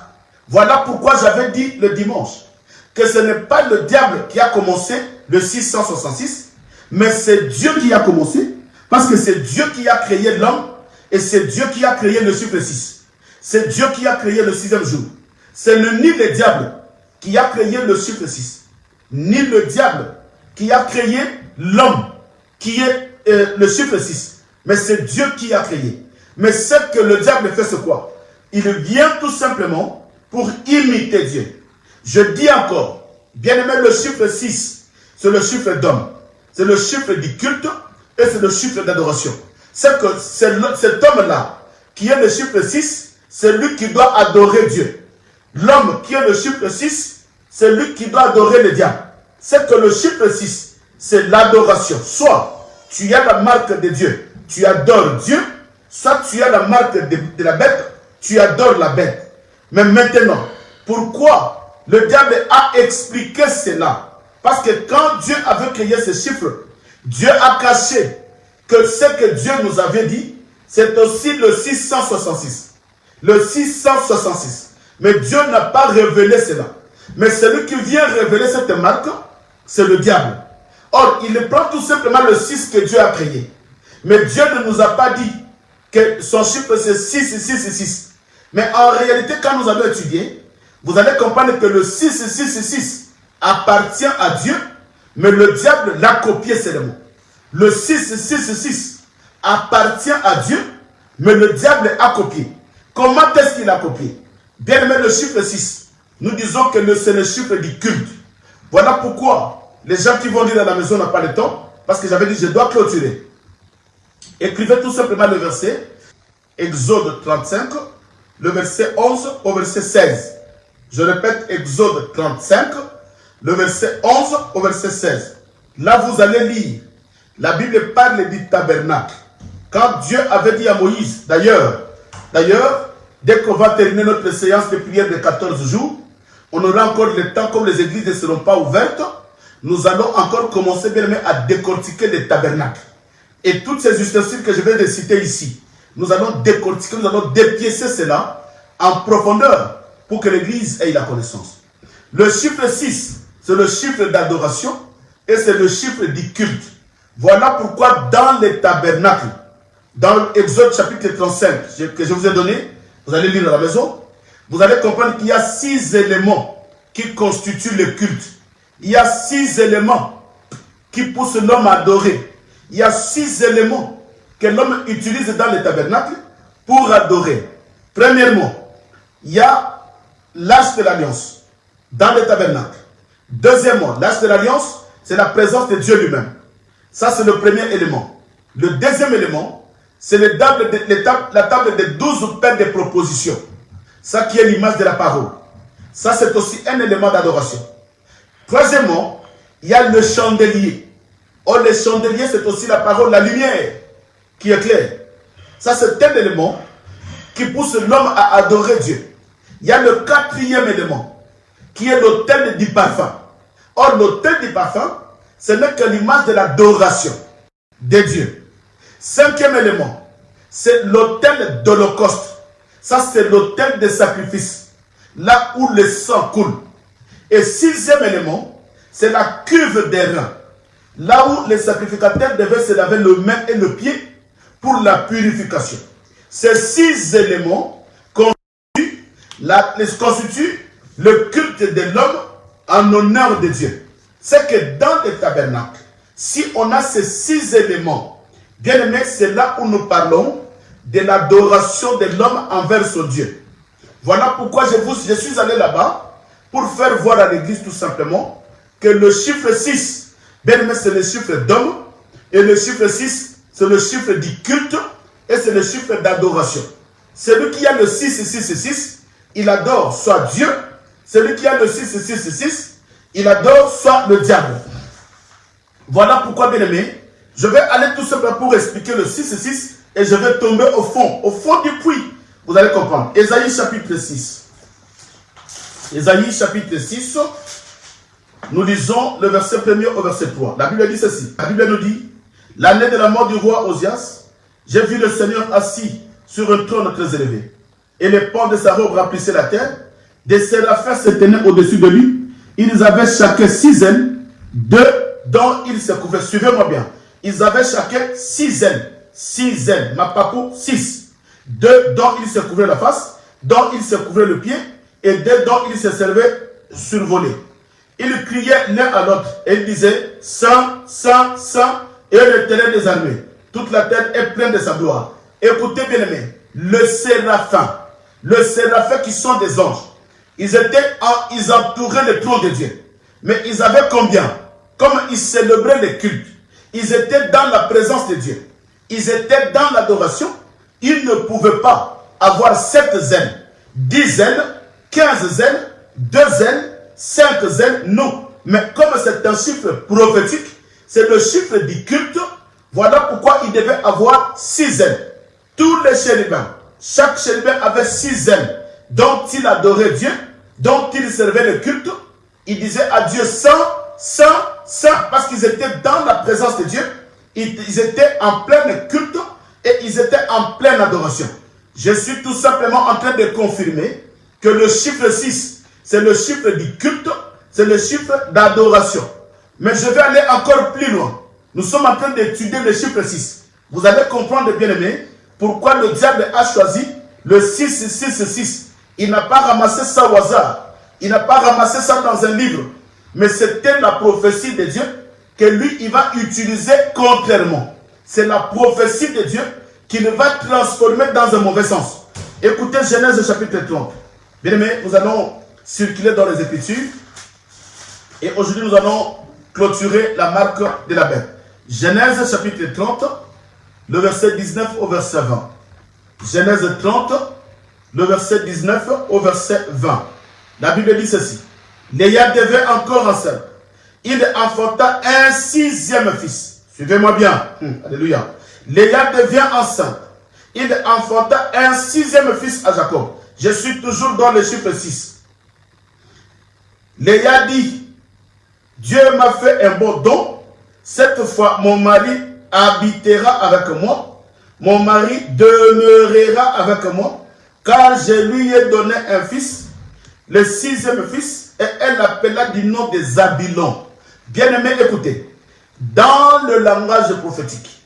Voilà pourquoi j'avais dit le dimanche, que ce n'est pas le diable qui a commencé le 666, mais c'est Dieu qui a commencé, parce que c'est Dieu qui a créé l'homme, et c'est Dieu qui a créé le chiffre 6. C'est Dieu qui a créé le 6e jour. C'est ni le diable qui a créé le chiffre 6, ni le diable qui a créé l'homme qui est le chiffre 6. Mais c'est Dieu qui a créé. Mais ce que le diable fait, c'est quoi? Il vient tout simplement pour imiter Dieu. Je dis encore, bien aimé, le chiffre 6, c'est le chiffre d'homme. C'est le chiffre du culte et c'est le chiffre d'adoration. C'est que cet homme-là, qui est le chiffre 6, c'est lui qui doit adorer Dieu. L'homme qui est le chiffre 6, c'est lui qui doit adorer le diable. C'est que le chiffre 6, c'est l'adoration. Soit tu as la marque de Dieu, tu adores Dieu, soit tu as la marque de la bête, tu adores la bête. Mais maintenant, pourquoi le diable a expliqué cela? Parce que quand Dieu avait créé ce chiffre, Dieu a caché que ce que Dieu nous avait dit, c'est aussi le 666. Le 666. Mais Dieu n'a pas révélé cela. Mais celui qui vient révéler cette marque, c'est le diable. Or, il prend tout simplement le 6 que Dieu a créé. Mais Dieu ne nous a pas dit que son chiffre c'est 6, 6, 6. Mais en réalité, quand nous allons étudier, vous allez comprendre que le 6, 6, 6 appartient à Dieu, mais le diable l'a copié seulement. Le 6, 6, 6 appartient à Dieu, mais le diable a copié. Comment est-ce qu'il a copié? Bien aimé, le chiffre 6, nous disons que c'est le chiffre du culte. Voilà pourquoi les gens qui vont lire à la maison n'ont pas le temps, parce que j'avais dit je dois clôturer. Écrivez tout simplement le verset, Exode 35, le verset 11 au verset 16. Je répète, Exode 35, le verset 11 au verset 16. Là, vous allez lire. La Bible parle du tabernacle. Quand Dieu avait dit à Moïse, d'ailleurs, dès qu'on va terminer notre séance de prière de 14 jours, on aura encore le temps, comme les églises ne seront pas ouvertes, nous allons encore commencer bien à décortiquer le tabernacle. Et toutes ces ustensiles que je vais citer ici, nous allons décortiquer, nous allons dépiécer cela en profondeur pour que l'église ait la connaissance. Le chiffre 6, c'est le chiffre d'adoration et c'est le chiffre du culte. Voilà pourquoi dans les tabernacles, dans Exode chapitre 35 que je vous ai donné, vous allez lire à la maison, vous allez comprendre qu'il y a 6 éléments qui constituent le culte. Il y a 6 éléments qui poussent l'homme à adorer. Il y a 6 éléments que l'homme utilise dans les tabernacles pour adorer. Premièrement, il y a l'arche de l'alliance dans les tabernacles. Deuxièmement, l'arche de l'alliance, c'est la présence de Dieu lui-même. Ça, c'est le premier élément. Le deuxième élément, c'est la table de 12 paires de propositions. Ça qui est l'image de la parole. Ça, c'est aussi un élément d'adoration. Troisièmement, il y a le chandelier. Or, le chandelier, c'est aussi la parole, la lumière qui éclaire. Ça, c'est un élément qui pousse l'homme à adorer Dieu. Il y a le quatrième élément, qui est l'autel du parfum. Or, l'autel du parfum, ce n'est que l'image de l'adoration de Dieu. Cinquième élément, c'est l'autel d'Holocauste. Ça, c'est l'autel des sacrifices, là où le sang coule. Et sixième élément, c'est la cuve des reins, là où les sacrificateurs devaient se laver les mains et le pied pour la purification. Ces 6 éléments constituent le culte de l'homme en honneur de Dieu. C'est que dans les tabernacles, si on a ces 6 éléments, bien aimé, c'est là où nous parlons de l'adoration de l'homme envers son Dieu. Voilà pourquoi je suis allé là-bas pour faire voir à l'église tout simplement que le chiffre 6, bien aimé, c'est le chiffre d'homme, et le chiffre 6, c'est le chiffre du culte, et c'est le chiffre d'adoration. Celui qui a le 6, 6, 6, il adore soit Dieu. Celui qui a le 6, 6, 6, il adore soit le diable. Voilà pourquoi, bien aimé, je vais aller tout simplement pour expliquer le 6, 6, et je vais tomber au fond du puits. Vous allez comprendre. Ésaïe chapitre 6. Ésaïe chapitre 6, nous lisons le verset 1er au verset 3. La Bible dit ceci. La Bible nous dit, l'année de la mort du roi Osias, j'ai vu le Seigneur assis sur un trône très élevé. Et les pans de sa robe remplissaient la terre. Des séraphins se tenaient au-dessus de lui. Ils avaient chacun 6 ailes, 2 dont ils se couvraient. Suivez-moi bien. Ils avaient chacun 6 ailes. 6 ailes. Ma papou, 6. 2 dont ils se couvraient la face, dont ils se couvraient le pied, et 2 dont ils se servaient survolés. Ils criaient l'un à l'autre et ils disaient, Saint, Saint, Saint, et l'Éternel des armées. toute la terre est pleine de sa gloire. Écoutez bien aimés, le séraphin qui sont des anges, ils entouraient le trône de Dieu. Mais ils avaient combien? Comme ils célébraient les cultes, ils étaient dans la présence de Dieu. Ils étaient dans l'adoration. Ils ne pouvaient pas avoir 7 ailes, 10 ailes, 15 ailes, 2 ailes, 5 ailes, non. Mais comme c'est un chiffre prophétique, c'est le chiffre du culte, voilà pourquoi il devait avoir 6 ailes. Tous les chérubins, chaque chérubin avait 6 ailes, dont il adorait Dieu, dont il servait le culte. Il disait à Dieu saint, saint, saint, parce qu'ils étaient dans la présence de Dieu. Ils étaient en plein culte et ils étaient en pleine adoration. Je suis tout simplement en train de confirmer que le chiffre 6, c'est le chiffre du culte, c'est le chiffre d'adoration. Mais je vais aller encore plus loin. Nous sommes en train d'étudier le chiffre 6. Vous allez comprendre, bien aimé, pourquoi le diable a choisi le 666. Il n'a pas ramassé ça au hasard. Il n'a pas ramassé ça dans un livre. Mais c'était la prophétie de Dieu que lui, il va utiliser contrairement. C'est la prophétie de Dieu qu'il va transformer dans un mauvais sens. Écoutez Genèse chapitre 30. Bien aimé, nous allons circuler dans les Écritures. Et aujourd'hui, nous allons clôturer la marque de la bête. Genèse chapitre 30, le verset 19 au verset 20. Genèse 30, le verset 19 au verset 20. La Bible dit ceci. Léa devait encore enceinte. Il enfanta un 6e fils. Suivez-moi bien. Alléluia. Léa devient enceinte. Il enfanta un 6e fils à Jacob. Je suis toujours dans le chiffre 6. Léa dit, Dieu m'a fait un beau don. Cette fois, mon mari habitera avec moi. Mon mari demeurera avec moi. Car je lui ai donné un fils, le 6e fils, et elle l'appela du nom de Zabilon. Bien-aimés, écoutez. Dans le langage prophétique,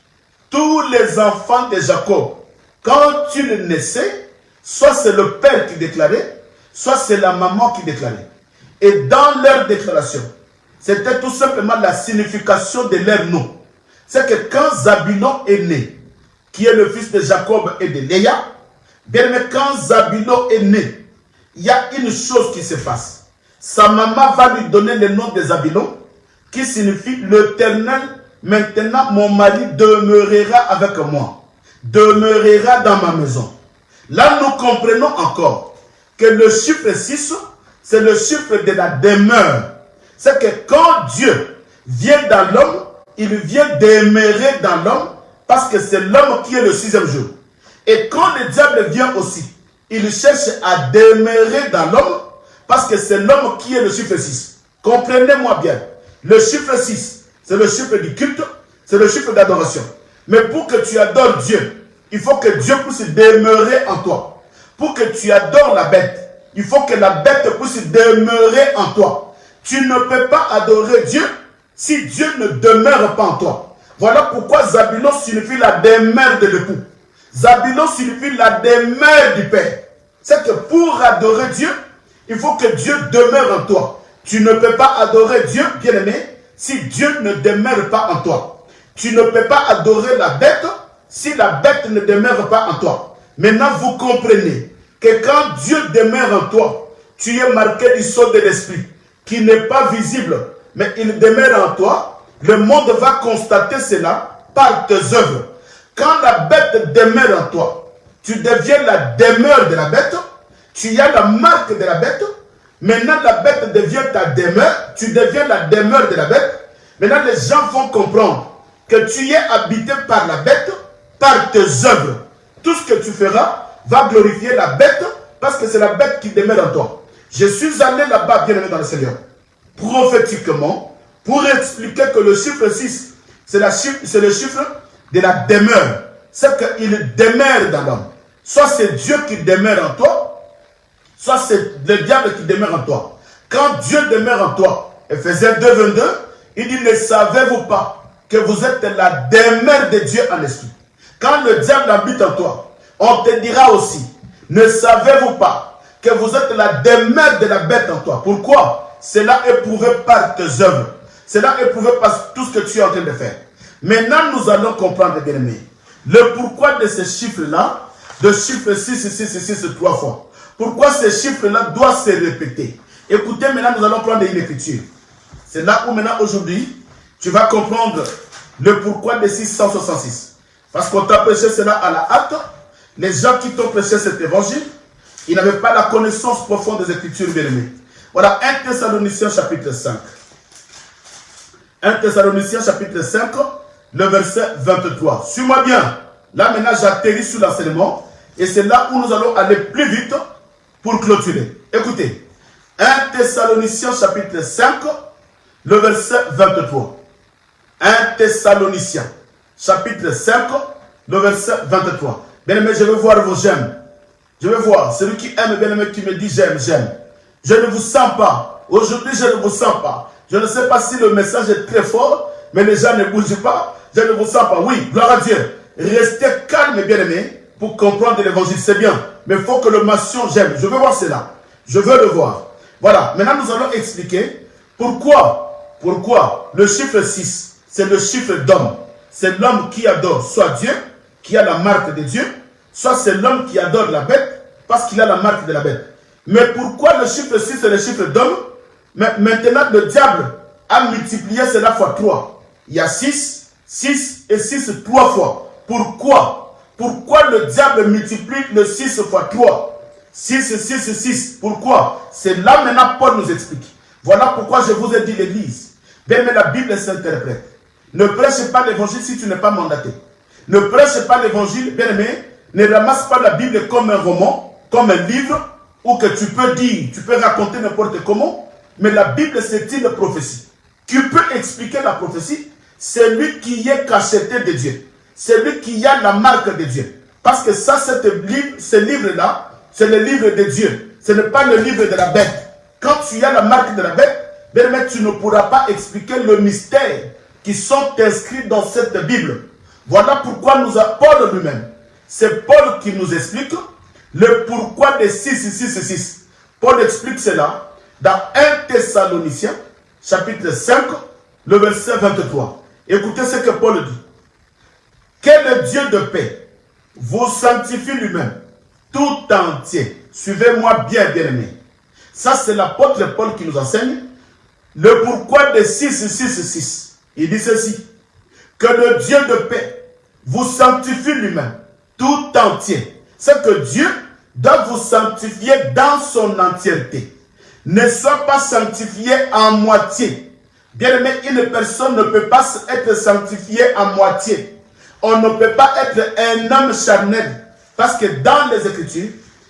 tous les enfants de Jacob, quand tu le naissais, soit c'est le père qui déclarait, soit c'est la maman qui déclarait. Et dans leur déclaration, c'était tout simplement la signification de leur nom. C'est que quand Zabilon est né, qui est le fils de Jacob et de Léa, bien aimé, quand Zabilon est né, il y a une chose qui se passe. Sa maman va lui donner le nom de Zabilon, qui signifie l'Éternel, maintenant mon mari demeurera avec moi, demeurera dans ma maison. Là, nous comprenons encore que le chiffre 6, c'est le chiffre de la demeure. C'est que quand Dieu vient dans l'homme, il vient demeurer dans l'homme parce que c'est l'homme qui est le 6e jour. Et quand le diable vient aussi, il cherche à demeurer dans l'homme parce que c'est l'homme qui est le chiffre 6. Comprenez-moi bien. Le chiffre 6, c'est le chiffre du culte, c'est le chiffre d'adoration. Mais pour que tu adores Dieu, il faut que Dieu puisse demeurer en toi. Pour que tu adores la bête, il faut que la bête puisse demeurer en toi. Tu ne peux pas adorer Dieu si Dieu ne demeure pas en toi. Voilà pourquoi Zabilon signifie la demeure de l'époux. Zabilon signifie la demeure du Père. C'est que pour adorer Dieu, il faut que Dieu demeure en toi. Tu ne peux pas adorer Dieu, bien-aimé, si Dieu ne demeure pas en toi. Tu ne peux pas adorer la bête si la bête ne demeure pas en toi. Maintenant, vous comprenez que quand Dieu demeure en toi, tu es marqué du sceau de l'esprit, qui n'est pas visible, mais il demeure en toi. Le monde va constater cela par tes œuvres. Quand la bête demeure en toi, tu deviens la demeure de la bête, tu as la marque de la bête. Maintenant, la bête devient ta demeure, tu deviens la demeure de la bête. Maintenant, les gens vont comprendre que tu es habité par la bête, par tes œuvres. Tout ce que tu feras va glorifier la bête parce que c'est la bête qui demeure en toi. Je suis allé là-bas, bien aimé dans le Seigneur, prophétiquement, pour expliquer que le chiffre 6, c'est le chiffre de la demeure. C'est qu'il demeure dans l'homme. Soit c'est Dieu qui demeure en toi, soit c'est le diable qui demeure en toi. Quand Dieu demeure en toi, Ephésiens 2, 22, il dit, ne savez-vous pas que vous êtes la demeure de Dieu en esprit. Quand le diable habite en toi, on te dira aussi, ne savez-vous pas que vous êtes la demeure de la bête en toi. Pourquoi? C'est là éprouvé par tes œuvres. C'est là éprouvé par tout ce que tu es en train de faire. Maintenant, nous allons comprendre, bien-aimés, le pourquoi de ces chiffres-là, de chiffre 6, 6, 6, 3 fois. Pourquoi ces chiffres-là doivent se répéter. Écoutez, maintenant, nous allons prendre une écriture. C'est là où maintenant, aujourd'hui, tu vas comprendre le pourquoi de 666. Parce qu'on t'a prêché cela à la hâte. Les gens qui t'ont prêché cet évangile, ils n'avaient pas la connaissance profonde des Écritures, bien-aimés. Voilà, 1 Thessaloniciens chapitre 5. 1 Thessaloniciens chapitre 5, le verset 23. Suis-moi bien. Là, maintenant, j'atterris sur l'enseignement. Et c'est là où nous allons aller plus vite pour clôturer. Écoutez. 1 Thessaloniciens chapitre 5, le verset 23. 1 Thessaloniciens chapitre 5, le verset 23. Bien-aimé, je veux voir vos j'aime. Je veux voir celui qui aime, bien-aimé, qui me dit j'aime, j'aime. Je ne vous sens pas. Aujourd'hui, je ne vous sens pas. Je ne sais pas si le message est très fort, mais les gens ne bougent pas. Je ne vous sens pas. Oui, gloire à Dieu. Restez calme, bien-aimé, pour comprendre l'évangile. C'est bien. Mais il faut que le mention j'aime. Je veux voir cela. Je veux le voir. Voilà. Maintenant, nous allons expliquer pourquoi le chiffre 6, c'est le chiffre d'homme. C'est l'homme qui adore soit Dieu, qui a la marque de Dieu, soit c'est l'homme qui adore la bête, parce qu'il a la marque de la bête. Mais pourquoi le chiffre 6 c'est le chiffre d'homme? Maintenant, le diable a multiplié cela fois 3. Il y a 6, 6 et 6 3 fois. Pourquoi? Pourquoi le diable multiplie le 6 fois 3? 6, 6, 6. Pourquoi? C'est là maintenant Paul nous explique. Voilà pourquoi je vous ai dit l'église. Bien, mais la Bible s'interprète. Ne prêche pas l'évangile si tu n'es pas mandaté. Ne prêche pas l'évangile, bien aimé. Ne ramasse pas la Bible comme un roman, comme un livre, où que tu peux dire, tu peux raconter n'importe comment. Mais la Bible, c'est une prophétie. Qui peut expliquer la prophétie? C'est lui qui est cacheté de Dieu. C'est lui qui a la marque de Dieu. Parce que ça, ce livre-là, c'est le livre de Dieu. Ce n'est pas le livre de la bête. Quand tu as la marque de la bête, bien, tu ne pourras pas expliquer le mystère qui sont inscrits dans cette Bible. Voilà pourquoi Paul lui-même, c'est Paul qui nous explique le pourquoi des 6, 6, 6. Paul explique cela dans 1 Thessaloniciens, chapitre 5, le verset 23. Écoutez ce que Paul dit. Que le Dieu de paix vous sanctifie lui-même, tout entier. Suivez-moi bien, bien-aimés. Ça, c'est l'apôtre Paul qui nous enseigne le pourquoi des 6, 6, 6. Il dit ceci. Que le Dieu de paix vous sanctifie lui-même, tout entier. C'est que Dieu doit vous sanctifier dans son entièreté. Ne soit pas sanctifié en moitié. Bien aimé, une personne ne peut pas être sanctifiée en moitié. On ne peut pas être un homme charnel. Parce que dans les Écritures,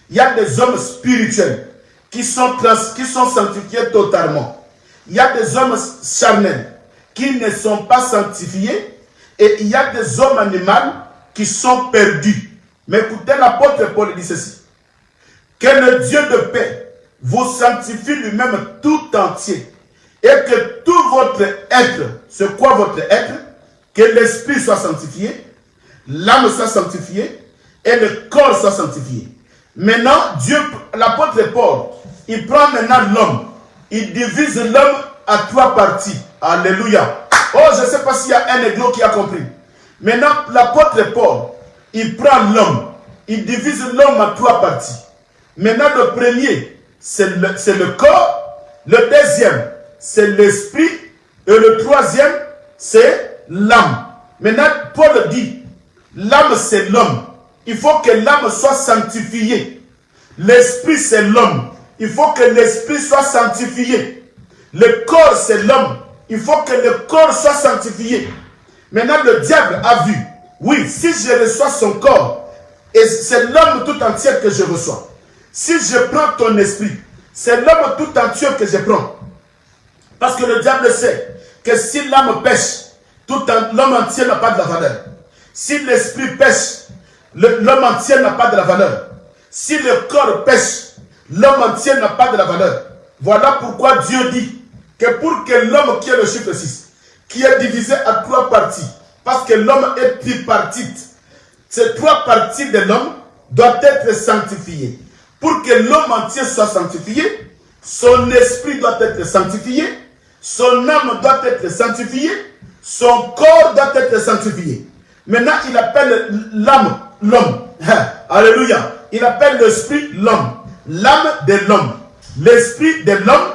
il y a des hommes spirituels qui sont sanctifiés totalement. Il y a des hommes charnels qui ne sont pas sanctifiés. Et il y a des hommes animaux qui sont perdus. Mais écoutez, l'apôtre Paul dit ceci. Que le Dieu de paix vous sanctifie lui-même tout entier. Et que tout votre être, c'est quoi votre être? Que l'esprit soit sanctifié, l'âme soit sanctifiée et le corps soit sanctifié. Maintenant, Dieu, l'apôtre Paul, il prend maintenant l'homme. Il divise l'homme à 3 parties. Alléluia. Oh, je ne sais pas s'il y a un églo qui a compris. Maintenant, l'apôtre Paul, il prend l'homme. Il divise l'homme en 3 parties. Maintenant, le premier, c'est le corps. Le deuxième, c'est l'esprit. Et le troisième, c'est l'âme. Maintenant, Paul dit, l'âme, c'est l'homme. Il faut que l'âme soit sanctifiée. L'esprit, c'est l'homme. Il faut que l'esprit soit sanctifié. Le corps, c'est l'homme. Il faut que le corps soit sanctifié. Maintenant, le diable a vu. Oui, si je reçois son corps, et c'est l'homme tout entier que je reçois. Si je prends ton esprit, c'est l'homme tout entier que je prends. Parce que le diable sait que si l'âme pêche, l'homme entier n'a pas de la valeur. Si l'esprit pêche, l'homme entier n'a pas de la valeur. Si le corps pêche, l'homme entier n'a pas de la valeur. Voilà pourquoi Dieu dit que pour que l'homme qui est le chiffre 6, qui est divisé à 3 parties, parce que l'homme est tripartite, ces 3 parties de l'homme doivent être sanctifiées. Pour que l'homme entier soit sanctifié, son esprit doit être sanctifié, son âme doit être sanctifiée, son corps doit être sanctifié. Maintenant, il appelle l'âme l'homme. Alléluia. Il appelle l'esprit l'homme. L'âme de l'homme. L'esprit de l'homme.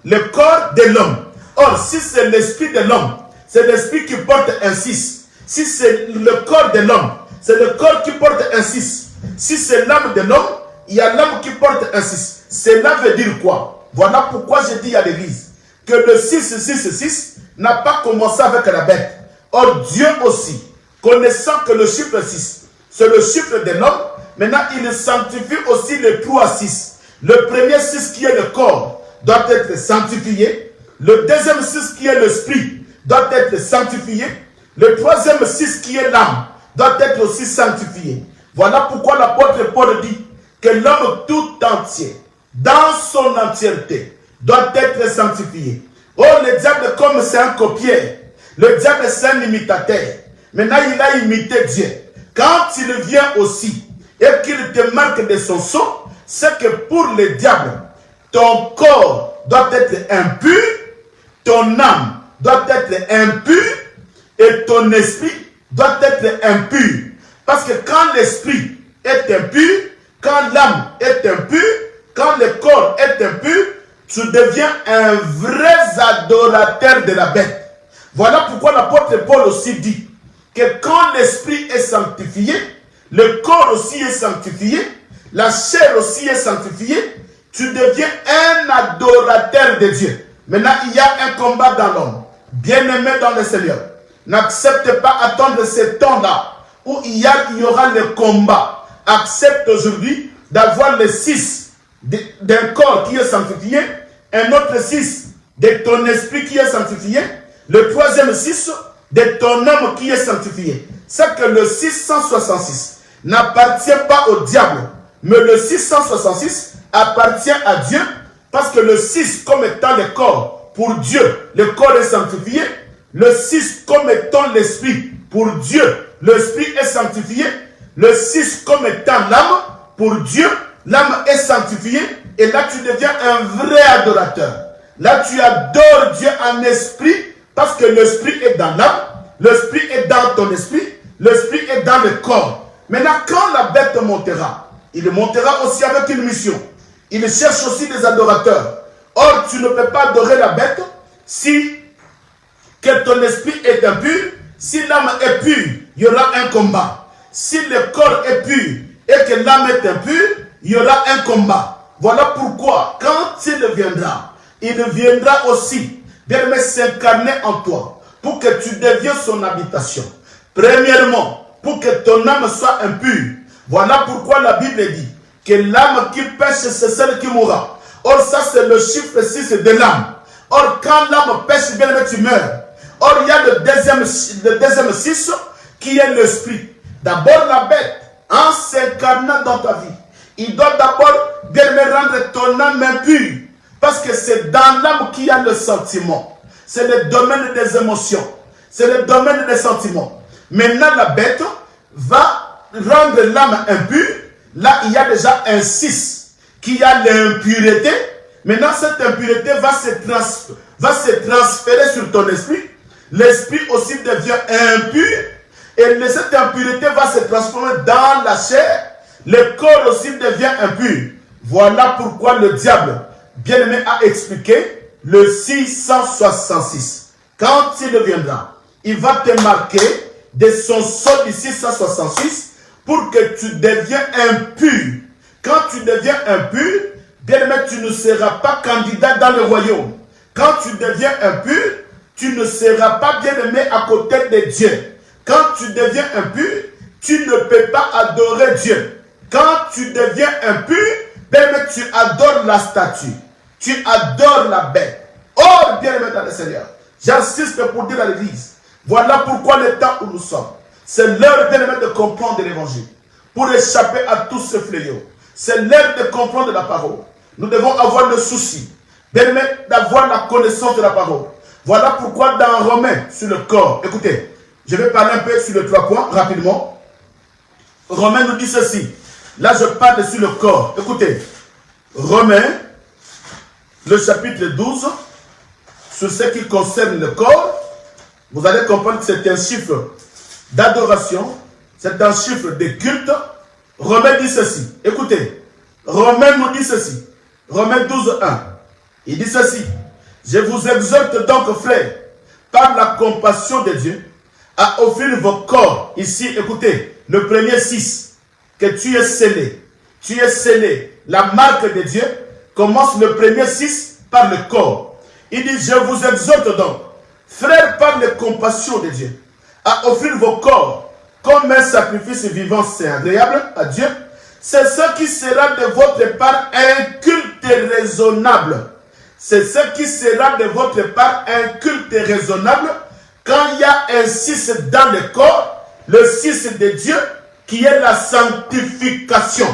Le corps de l'homme. Or, si c'est l'esprit de l'homme, c'est l'esprit qui porte un 6. Si c'est le corps de l'homme, c'est le corps qui porte un 6. Si c'est l'âme de l'homme, il y a l'âme qui porte un 6. Cela veut dire quoi? Voilà pourquoi je dis à l'église que le 6 n'a pas commencé avec la bête. Or, Dieu aussi, connaissant que le chiffre 6, c'est le chiffre de l'homme, maintenant il sanctifie aussi le 3-6. Le premier 6 qui est le corps doit être sanctifié. Le deuxième 6 qui est l'esprit doit être sanctifié. Le troisième 6 qui est l'âme doit être aussi sanctifié. Voilà pourquoi l'apôtre Paul dit que l'homme tout entier, dans son entièreté, doit être sanctifié. Oh, le diable, comme c'est un copieur, le diable c'est un imitateur. Maintenant, il a imité Dieu. Quand il vient aussi et qu'il te marque de son sceau, c'est que pour le diable, ton corps doit être impur, ton âme doit être impure et ton esprit doit être impur. Parce que quand l'esprit est impur, quand l'âme est impure, quand le corps est impur, tu deviens un vrai adorateur de la bête. Voilà pourquoi l'apôtre Paul aussi dit que quand l'esprit est sanctifié, le corps aussi est sanctifié, la chair aussi est sanctifiée, tu deviens un adorateur de Dieu. Maintenant, il y a un combat dans l'homme. Bien-aimé dans le Seigneur, n'accepte pas attendre ce temps-là où il y aura le combat. Accepte aujourd'hui d'avoir le 6 d'un corps qui est sanctifié, un autre 6 de ton esprit qui est sanctifié, le troisième 6 de ton âme qui est sanctifié. C'est que le 666 n'appartient pas au diable, mais le 666 appartient à Dieu, parce que le 6 comme étant le corps, pour Dieu, le corps est sanctifié. Le 6 comme étant l'esprit, pour Dieu, l'esprit est sanctifié. Le 6 comme étant l'âme, pour Dieu, l'âme est sanctifiée. Et là, tu deviens un vrai adorateur. Là, tu adores Dieu en esprit, parce que l'esprit est dans l'âme, l'esprit est dans ton esprit, l'esprit est dans le corps. Maintenant, quand la bête montera, il montera aussi avec une mission. Il cherche aussi des adorateurs. Or, tu ne peux pas adorer la bête si que ton esprit est impur. Si l'âme est pure, il y aura un combat. Si le corps est pur et que l'âme est impure, il y aura un combat. Voilà pourquoi, quand il viendra aussi de s'incarner en toi pour que tu deviennes son habitation. Premièrement, pour que ton âme soit impure. Voilà pourquoi la Bible dit que l'âme qui pêche, c'est celle qui mourra. Or, ça, c'est le chiffre 6 de l'âme. Or, quand l'âme pêche, bien tu meurs. Or, il y a le deuxième 6 qui est l'esprit. D'abord, la bête, en s'incarnant dans ta vie, il doit d'abord bien rendre ton âme impure. Parce que c'est dans l'âme qu'il y a le sentiment. C'est le domaine des émotions. C'est le domaine des sentiments. Maintenant, la bête va rendre l'âme impure. Là, il y a déjà un 6 qui a l'impureté. Maintenant, cette impureté va se transférer sur ton esprit. L'esprit aussi devient impur. Et cette impureté va se transformer dans la chair. Le corps aussi devient impur. Voilà pourquoi le diable, bien-aimé, a expliqué le 666. Quand il viendra, il va te marquer de son sceau du 666 pour que tu deviens impur. Quand tu deviens impur, bien-aimé, tu ne seras pas candidat dans le royaume. Quand tu deviens impur, tu ne seras pas bien-aimé à côté de Dieu. Quand tu deviens impur, tu ne peux pas adorer Dieu. Quand tu deviens impur, bien-aimé, tu adores la statue. Tu adores la bête. Oh, bien-aimé dans le Seigneur, j'insiste pour dire à l'église, voilà pourquoi le temps où nous sommes, c'est l'heure, bien-aimé, de comprendre l'évangile. Pour échapper à tous ces fléaux. C'est l'heure de comprendre la parole. Nous devons avoir le souci, bien-aimé, d'avoir la connaissance de la parole. Voilà pourquoi dans Romains, sur le corps, écoutez, je vais parler un peu sur les 3 points, rapidement. Romains nous dit ceci. Là, je parle sur le corps. Écoutez, Romains, le chapitre 12, sur ce qui concerne le corps, vous allez comprendre que c'est un chiffre d'adoration, c'est un chiffre de culte. Romains dit ceci. Écoutez, Romains nous dit ceci. Romains 12, 1. Il dit ceci. Je vous exhorte donc, frères, par la compassion de Dieu, à offrir vos corps. Ici, écoutez, le premier 6, que tu es scellé. Tu es scellé. La marque de Dieu commence le premier 6 par le corps. Il dit, je vous exhorte donc, frères, par la compassion de Dieu, à offrir vos corps comme un sacrifice vivant, c'est agréable à Dieu. C'est ce qui sera de votre part un culte raisonnable. C'est ce qui sera de votre part un culte raisonnable quand il y a un 6 dans le corps, le 6 de Dieu, qui est la sanctification.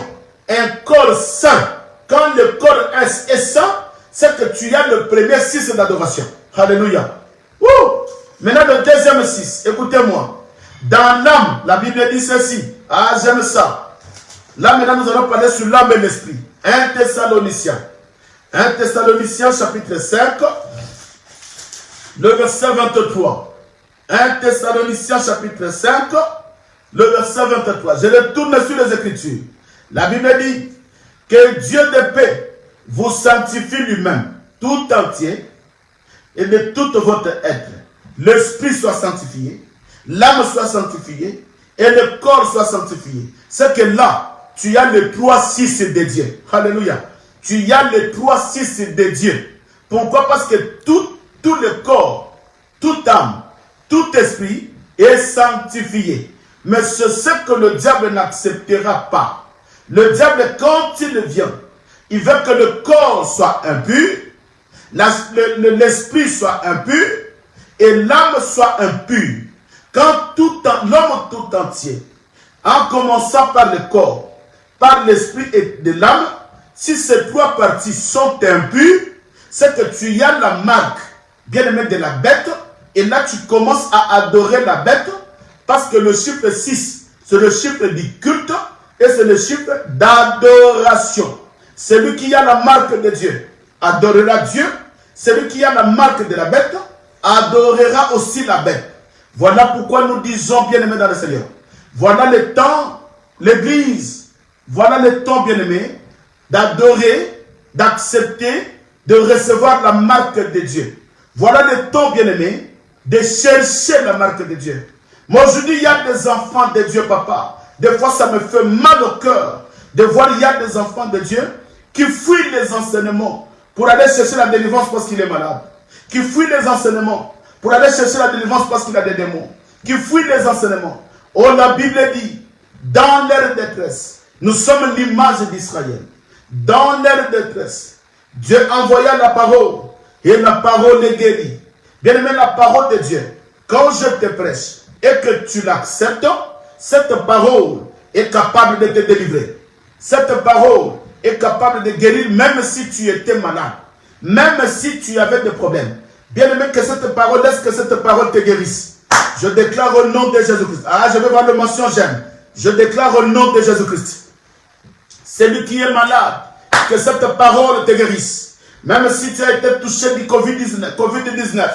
Un corps saint. Quand le corps est saint, c'est que tu as le premier 6 d'adoration. Alléluia. Maintenant le deuxième 6, écoutez-moi. Dans l'âme, la Bible dit ceci. Ah, j'aime ça. Là maintenant nous allons parler sur l'âme et l'esprit. 1 Thessaloniciens. 1 Thessaloniciens chapitre 5, le verset 23. 1 Thessaloniciens chapitre 5, le verset 23. Je retourne sur les Écritures. La Bible dit que Dieu de paix vous sanctifie lui-même, tout entier, et de tout votre être. L'esprit soit sanctifié, l'âme soit sanctifiée, et le corps soit sanctifié. C'est que là, tu as le 3-6 de Dieu. Alléluia. Tu as le 3-6 de Dieu. Pourquoi? Parce que tout le corps, toute âme, tout esprit est sanctifié. Mais c'est ce que le diable n'acceptera pas. Le diable, quand il vient, il veut que le corps soit impur, l'esprit soit impur et l'âme soit impure. Quand l'homme tout entier, en commençant par le corps, par l'esprit et de l'âme, si ces trois parties sont impures, c'est que tu as la marque, bien aimé, de la bête, et là tu commences à adorer la bête, parce que le chiffre 6, c'est le chiffre du culte, et c'est le chiffre d'adoration. Celui qui a la marque de Dieu adorera Dieu. Celui qui a la marque de la bête adorera aussi la bête. Voilà pourquoi nous disons, bien-aimés dans le Seigneur, voilà le temps, l'Église, voilà le temps, bien-aimé, d'adorer, d'accepter, de recevoir la marque de Dieu. Voilà le temps, bien-aimé, de chercher la marque de Dieu. Moi, je dis, il y a des enfants de Dieu, papa. Des fois, ça me fait mal au cœur de voir il y a des enfants de Dieu qui fuient les enseignements pour aller chercher la délivrance parce qu'il est malade. Qui fuient les enseignements pour aller chercher la délivrance parce qu'il a des démons. Qui fuient les enseignements. Oh, la Bible dit, dans leur détresse, nous sommes l'image d'Israël. Dans leur détresse, Dieu envoya la parole et la parole est guérie. Bien aimé, la parole de Dieu, quand je te prêche et que tu l'acceptes, cette parole est capable de te délivrer. Cette parole est capable de guérir même si tu étais malade. Même si tu avais des problèmes. Bien aimé, que cette parole, laisse que cette parole te guérisse. Je déclare au nom de Jésus-Christ. Ah, je vais voir le mention j'aime. Je déclare au nom de Jésus-Christ. Celui qui est malade, que cette parole te guérisse. Même si tu as été touché du Covid-19,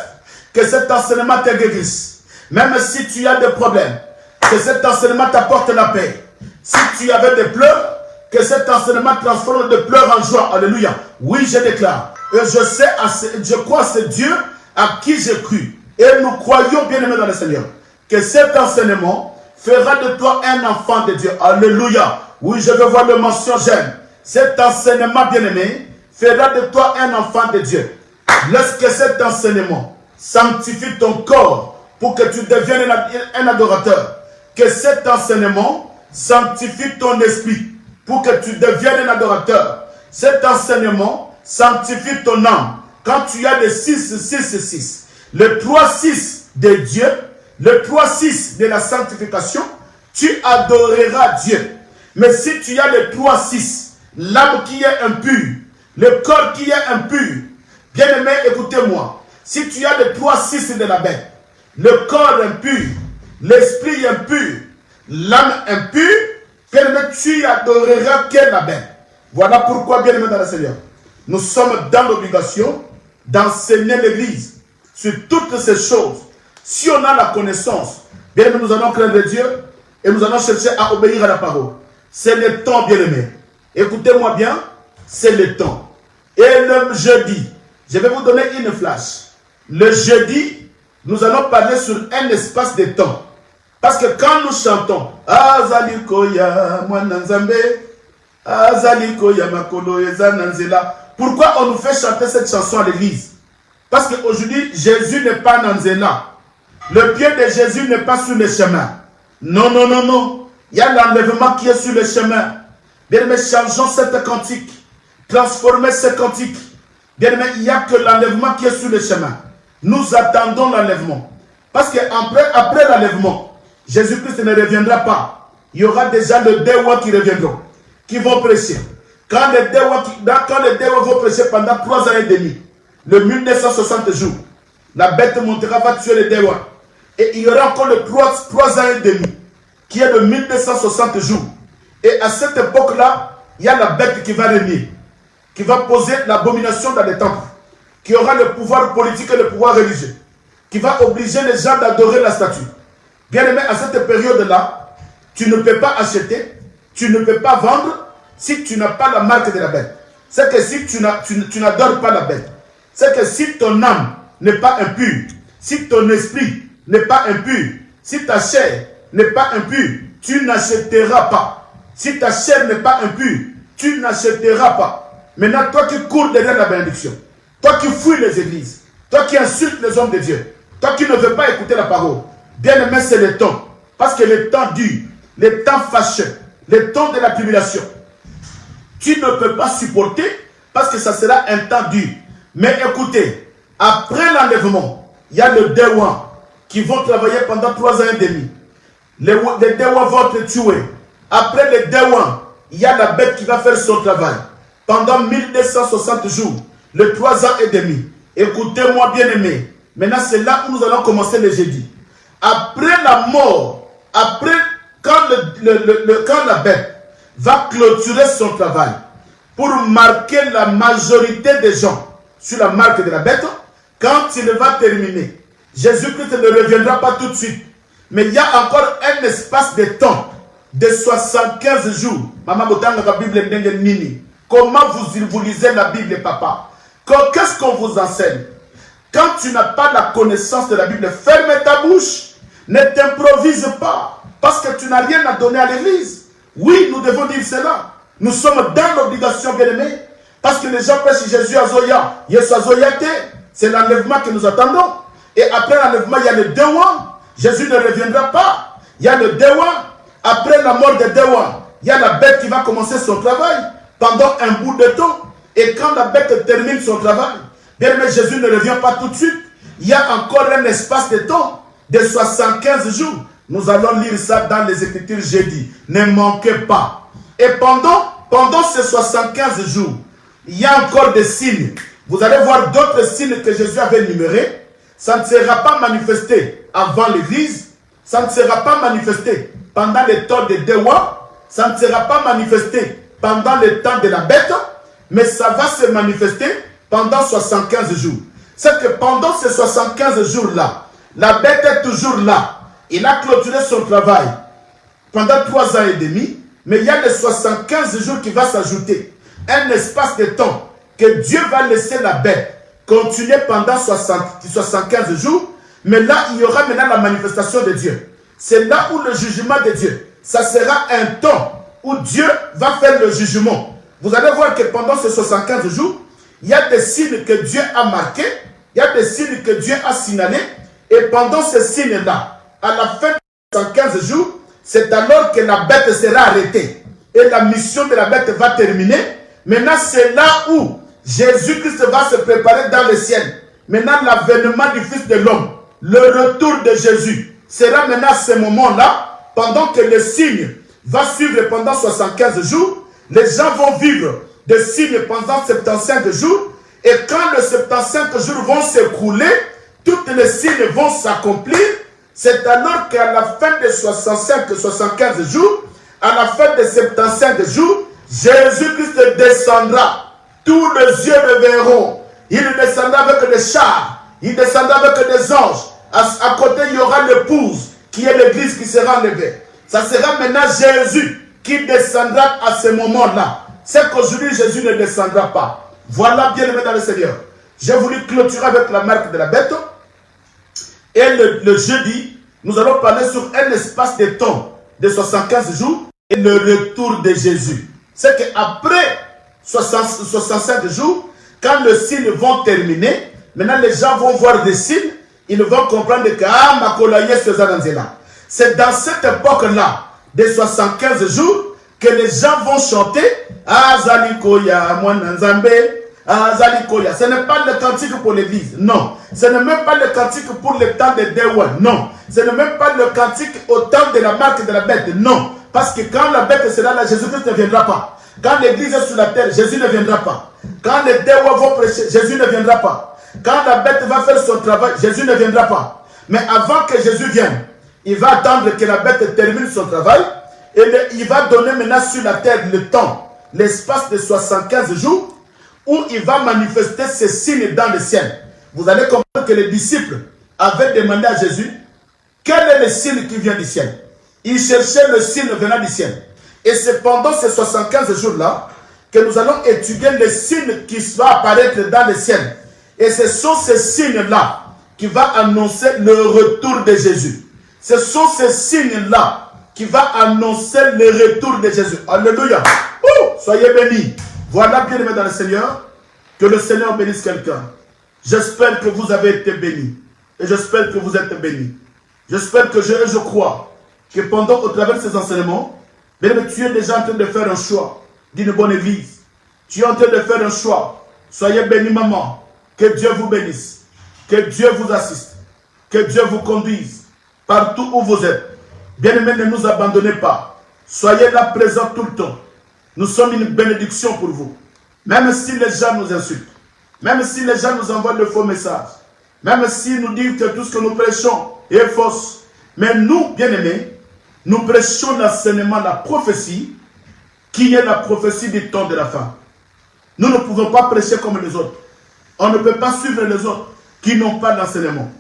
que cet enseignement te guérisse. Même si tu as des problèmes, que cet enseignement t'apporte la paix. Si tu avais des pleurs, que cet enseignement transforme de pleurs en joie. Alléluia. Oui, je déclare. Et je crois à ce Dieu à qui j'ai cru. Et nous croyons, bien-aimés dans le Seigneur, que cet enseignement fera de toi un enfant de Dieu. Alléluia. Oui, je veux voir le mention j'aime. Cet enseignement, bien-aimé, fera de toi un enfant de Dieu. Laisse que cet enseignement sanctifie ton corps pour que tu deviennes un adorateur. Que cet enseignement sanctifie ton esprit pour que tu deviennes un adorateur. Cet enseignement sanctifie ton âme. Quand tu as le 6, le 3-6 de Dieu, le 3-6 de la sanctification, tu adoreras Dieu. Mais si tu as le 3-6, l'âme qui est impure, le corps qui est impur, bien aimé, écoutez-moi, si tu as le 3-6 de la bête, le corps impur, l'esprit impur, l'âme impure, bien aimé, tu adoreras que la bête. Voilà pourquoi, bien aimé dans le Seigneur, nous sommes dans l'obligation d'enseigner l'Église sur toutes ces choses. Si on a la connaissance Bien aimé, nous allons craindre Dieu et nous allons chercher à obéir à la parole. C'est le temps, bien aimé. Écoutez-moi bien, c'est le temps. Et le jeudi, je vais vous donner une flash. Le jeudi, nous allons parler sur un espace de temps. Parce que quand nous chantons Azalikoya Mwananzambe, Azalikoya Makolo Ezananzela, pourquoi on nous fait chanter cette chanson à l'église? Parce qu'aujourd'hui, Jésus n'est pas Nanzela. Le pied de Jésus n'est pas sur le chemin. Non, non, non, non. Il y a l'enlèvement qui est sur le chemin. Bien aimé, changeons cette cantique. Transformez cette cantique. Bien aimé, il n'y a que l'enlèvement qui est sur le chemin. Nous attendons l'enlèvement. Parce qu'après l'enlèvement, Jésus-Christ ne reviendra pas. Il y aura déjà les Dewa qui reviendront, qui vont prêcher. Quand les Dewa vont prêcher pendant 3 ans et demi, le 1960 jours, la bête montera, va tuer les Dewa. Et il y aura encore le 3 ans et demi, qui est le 1260 jours. Et à cette époque-là, il y a la bête qui va régner, qui va poser l'abomination dans les temples, qui aura le pouvoir politique et le pouvoir religieux, qui va obliger les gens d'adorer la statue. Bien aimé, à cette période-là, tu ne peux pas acheter, tu ne peux pas vendre si tu n'as pas la marque de la bête. C'est que si tu n'adores pas la bête, c'est que si ton âme n'est pas impure, si ton esprit n'est pas impur, si ta chair n'est pas impure, tu n'achèteras pas. Si ta chair n'est pas impure, tu n'achèteras pas. Maintenant, toi qui cours derrière la bénédiction, toi qui fouilles les églises, toi qui insultes les hommes de Dieu, toi qui ne veux pas écouter la parole, bien aimé, c'est le temps. Parce que le temps dure, le temps fâcheux, le temps de la tribulation. Tu ne peux pas supporter parce que ça sera un temps dur. Mais écoutez, après l'enlèvement, il y a le Dewa qui vont travailler pendant 3 ans et demi. Les Dewa vont te tuer. Après les Dewa, il y a la bête qui va faire son travail. Pendant 1260 jours, les 3 ans et demi. Écoutez-moi bien aimé. Maintenant, c'est là où nous allons commencer le jeudi. Après la mort, quand la bête va clôturer son travail pour marquer la majorité des gens sur la marque de la bête, quand il va terminer, Jésus-Christ ne reviendra pas tout de suite. Mais il y a encore un espace de temps de 75 jours. Maman Botanga la Bible Nini. Comment vous lisez la Bible, papa? Qu'est-ce qu'on vous enseigne? Quand tu n'as pas la connaissance de la Bible, ferme ta bouche. Ne t'improvise pas. Parce que tu n'as rien à donner à l'église. Oui, nous devons dire cela. Nous sommes dans l'obligation, bien-aimés. Parce que les gens prêchent Jésus à Zoya. Yesu à Zoyate. C'est l'enlèvement que nous attendons. Et après l'enlèvement, il y a le Dewa. Jésus ne reviendra pas. Il y a le Dewa. Après la mort de Dewa, il y a la bête qui va commencer son travail pendant un bout de temps. Et quand la bête termine son travail, bien aimé, Jésus ne revient pas tout de suite. Il y a encore un espace de temps de 75 jours. Nous allons lire ça dans les Écritures jeudi. Ne manquez pas. Et pendant ces 75 jours, il y a encore des signes. Vous allez voir d'autres signes que Jésus avait énumérés. Ça ne sera pas manifesté avant l'église. Ça ne sera pas manifesté pendant les temps de Dewa. Ça ne sera pas manifesté pendant le temps de la bête. Mais ça va se manifester pendant 75 jours. C'est que pendant ces 75 jours-là, la bête est toujours là. Il a clôturé son travail pendant 3 ans et demi. Mais il y a les 75 jours qui vont s'ajouter. Un espace de temps que Dieu va laisser la bête continuer pendant 75 jours. Mais là, il y aura maintenant la manifestation de Dieu. C'est là où le jugement de Dieu. Ça sera un temps où Dieu va faire le jugement. Vous allez voir que pendant ces 75 jours, il y a des signes que Dieu a marqués. Il y a des signes que Dieu a signalés. Et pendant ces signes-là, à la fin de 115 jours, c'est alors que la bête sera arrêtée. Et la mission de la bête va terminer. Maintenant, c'est là où Jésus-Christ va se préparer dans le ciel. Maintenant, l'avènement du Fils de l'homme, le retour de Jésus, sera maintenant à ce moment-là, pendant que le signe va suivre pendant 75 jours. Les gens vont vivre des signes pendant 75 jours. Et quand les 75 jours vont s'écrouler, tous les signes vont s'accomplir. C'est alors qu'à la fin de 75 jours, à la fin de 75 jours, Jésus-Christ descendra. Tous les yeux le verront. Il descendra avec des chars. Il descendra avec des anges. À côté, il y aura l'épouse qui est l'église qui sera enlevée. Ça sera maintenant Jésus qui descendra à ce moment-là. C'est qu'aujourd'hui Jésus ne descendra pas. Voilà, bien aimé dans le Seigneur. J'ai voulu clôturer avec la marque de la bête. Et le jeudi, nous allons parler sur un espace de temps de 75 jours et le retour de Jésus. C'est qu'après 65 jours, quand les signes vont terminer, maintenant les gens vont voir des signes, ils vont comprendre que c'est dans cette époque-là, des 75 jours, que les gens vont chanter Azalikoya, Mwananzambe, Azalikoya. Ce n'est pas le cantique pour l'église, non. Ce n'est même pas le cantique pour le temps de Dewa, non. Ce n'est même pas le cantique au temps de la marque de la bête, non. Parce que quand la bête sera là, Jésus-Christ ne viendra pas. Quand l'église est sur la terre, Jésus ne viendra pas. Quand les Dewa vont prêcher, Jésus ne viendra pas. Quand la bête va faire son travail, Jésus ne viendra pas. Mais avant que Jésus vienne, il va attendre que la bête termine son travail. Et il va donner maintenant sur la terre le temps, l'espace de 75 jours, où il va manifester ses signes dans le ciel. Vous allez comprendre que les disciples avaient demandé à Jésus, quel est le signe qui vient du ciel? Ils cherchaient le signe venant du ciel. Et c'est pendant ces 75 jours-là que nous allons étudier les signes qui vont apparaître dans le ciel. Et ce sont ces signes-là qui vont annoncer le retour de Jésus. Ce sont ces signes-là qui va annoncer le retour de Jésus. Alléluia. Soyez bénis. Voilà, bien aimé dans le Seigneur, que le Seigneur bénisse quelqu'un. J'espère que vous avez été bénis. Et j'espère que vous êtes bénis. J'espère que je crois que pendant, au travers de ces enseignements, bien aimé, tu es déjà en train de faire un choix d'une bonne église. Tu es en train de faire un choix. Soyez bénis, maman. Que Dieu vous bénisse. Que Dieu vous assiste. Que Dieu vous conduise partout où vous êtes. Bien-aimés, ne nous abandonnez pas. Soyez là présents tout le temps. Nous sommes une bénédiction pour vous. Même si les gens nous insultent, même si les gens nous envoient de faux messages, même si nous disent que tout ce que nous prêchons est faux, mais nous, bien-aimés, nous prêchons l'enseignement, la prophétie, qui est la prophétie du temps de la fin. Nous ne pouvons pas prêcher comme les autres. On ne peut pas suivre les autres qui n'ont pas d'enseignement.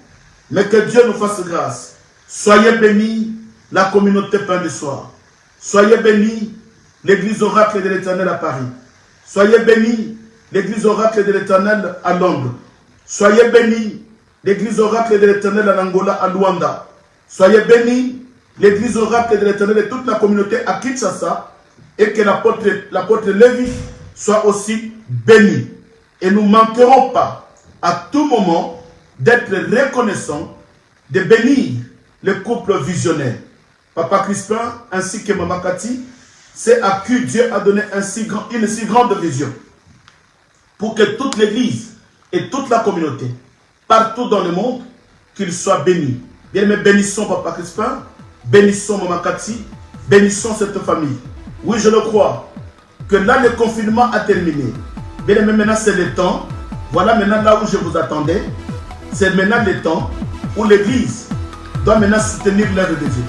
Mais que Dieu nous fasse grâce. Soyez bénis, la communauté Pain du Soir. Soyez bénis, l'église oracle de l'Éternel à Paris. Soyez bénis, l'église oracle de l'Éternel à Londres. Soyez bénis, l'église oracle de l'Éternel à Angola, à Luanda. Soyez bénis, l'église oracle de l'Éternel et toute la communauté à Kinshasa. Et que l'apôtre Lévi soit aussi béni. Et nous ne manquerons pas à tout moment d'être reconnaissants, de bénir le couple visionnaire. Papa Crispin ainsi que Maman Cathy, c'est à qui Dieu a donné une si grande vision. Pour que toute l'église et toute la communauté, partout dans le monde, qu'ils soient bénis. Bien aimés, bénissons Papa Crispin, bénissons Maman Cathy, bénissons cette famille. Oui, je le crois, que là le confinement a terminé. Bien aimés, maintenant c'est le temps. Voilà maintenant là où je vous attendais. C'est maintenant le temps où l'église doit maintenant soutenir l'œuvre de Dieu.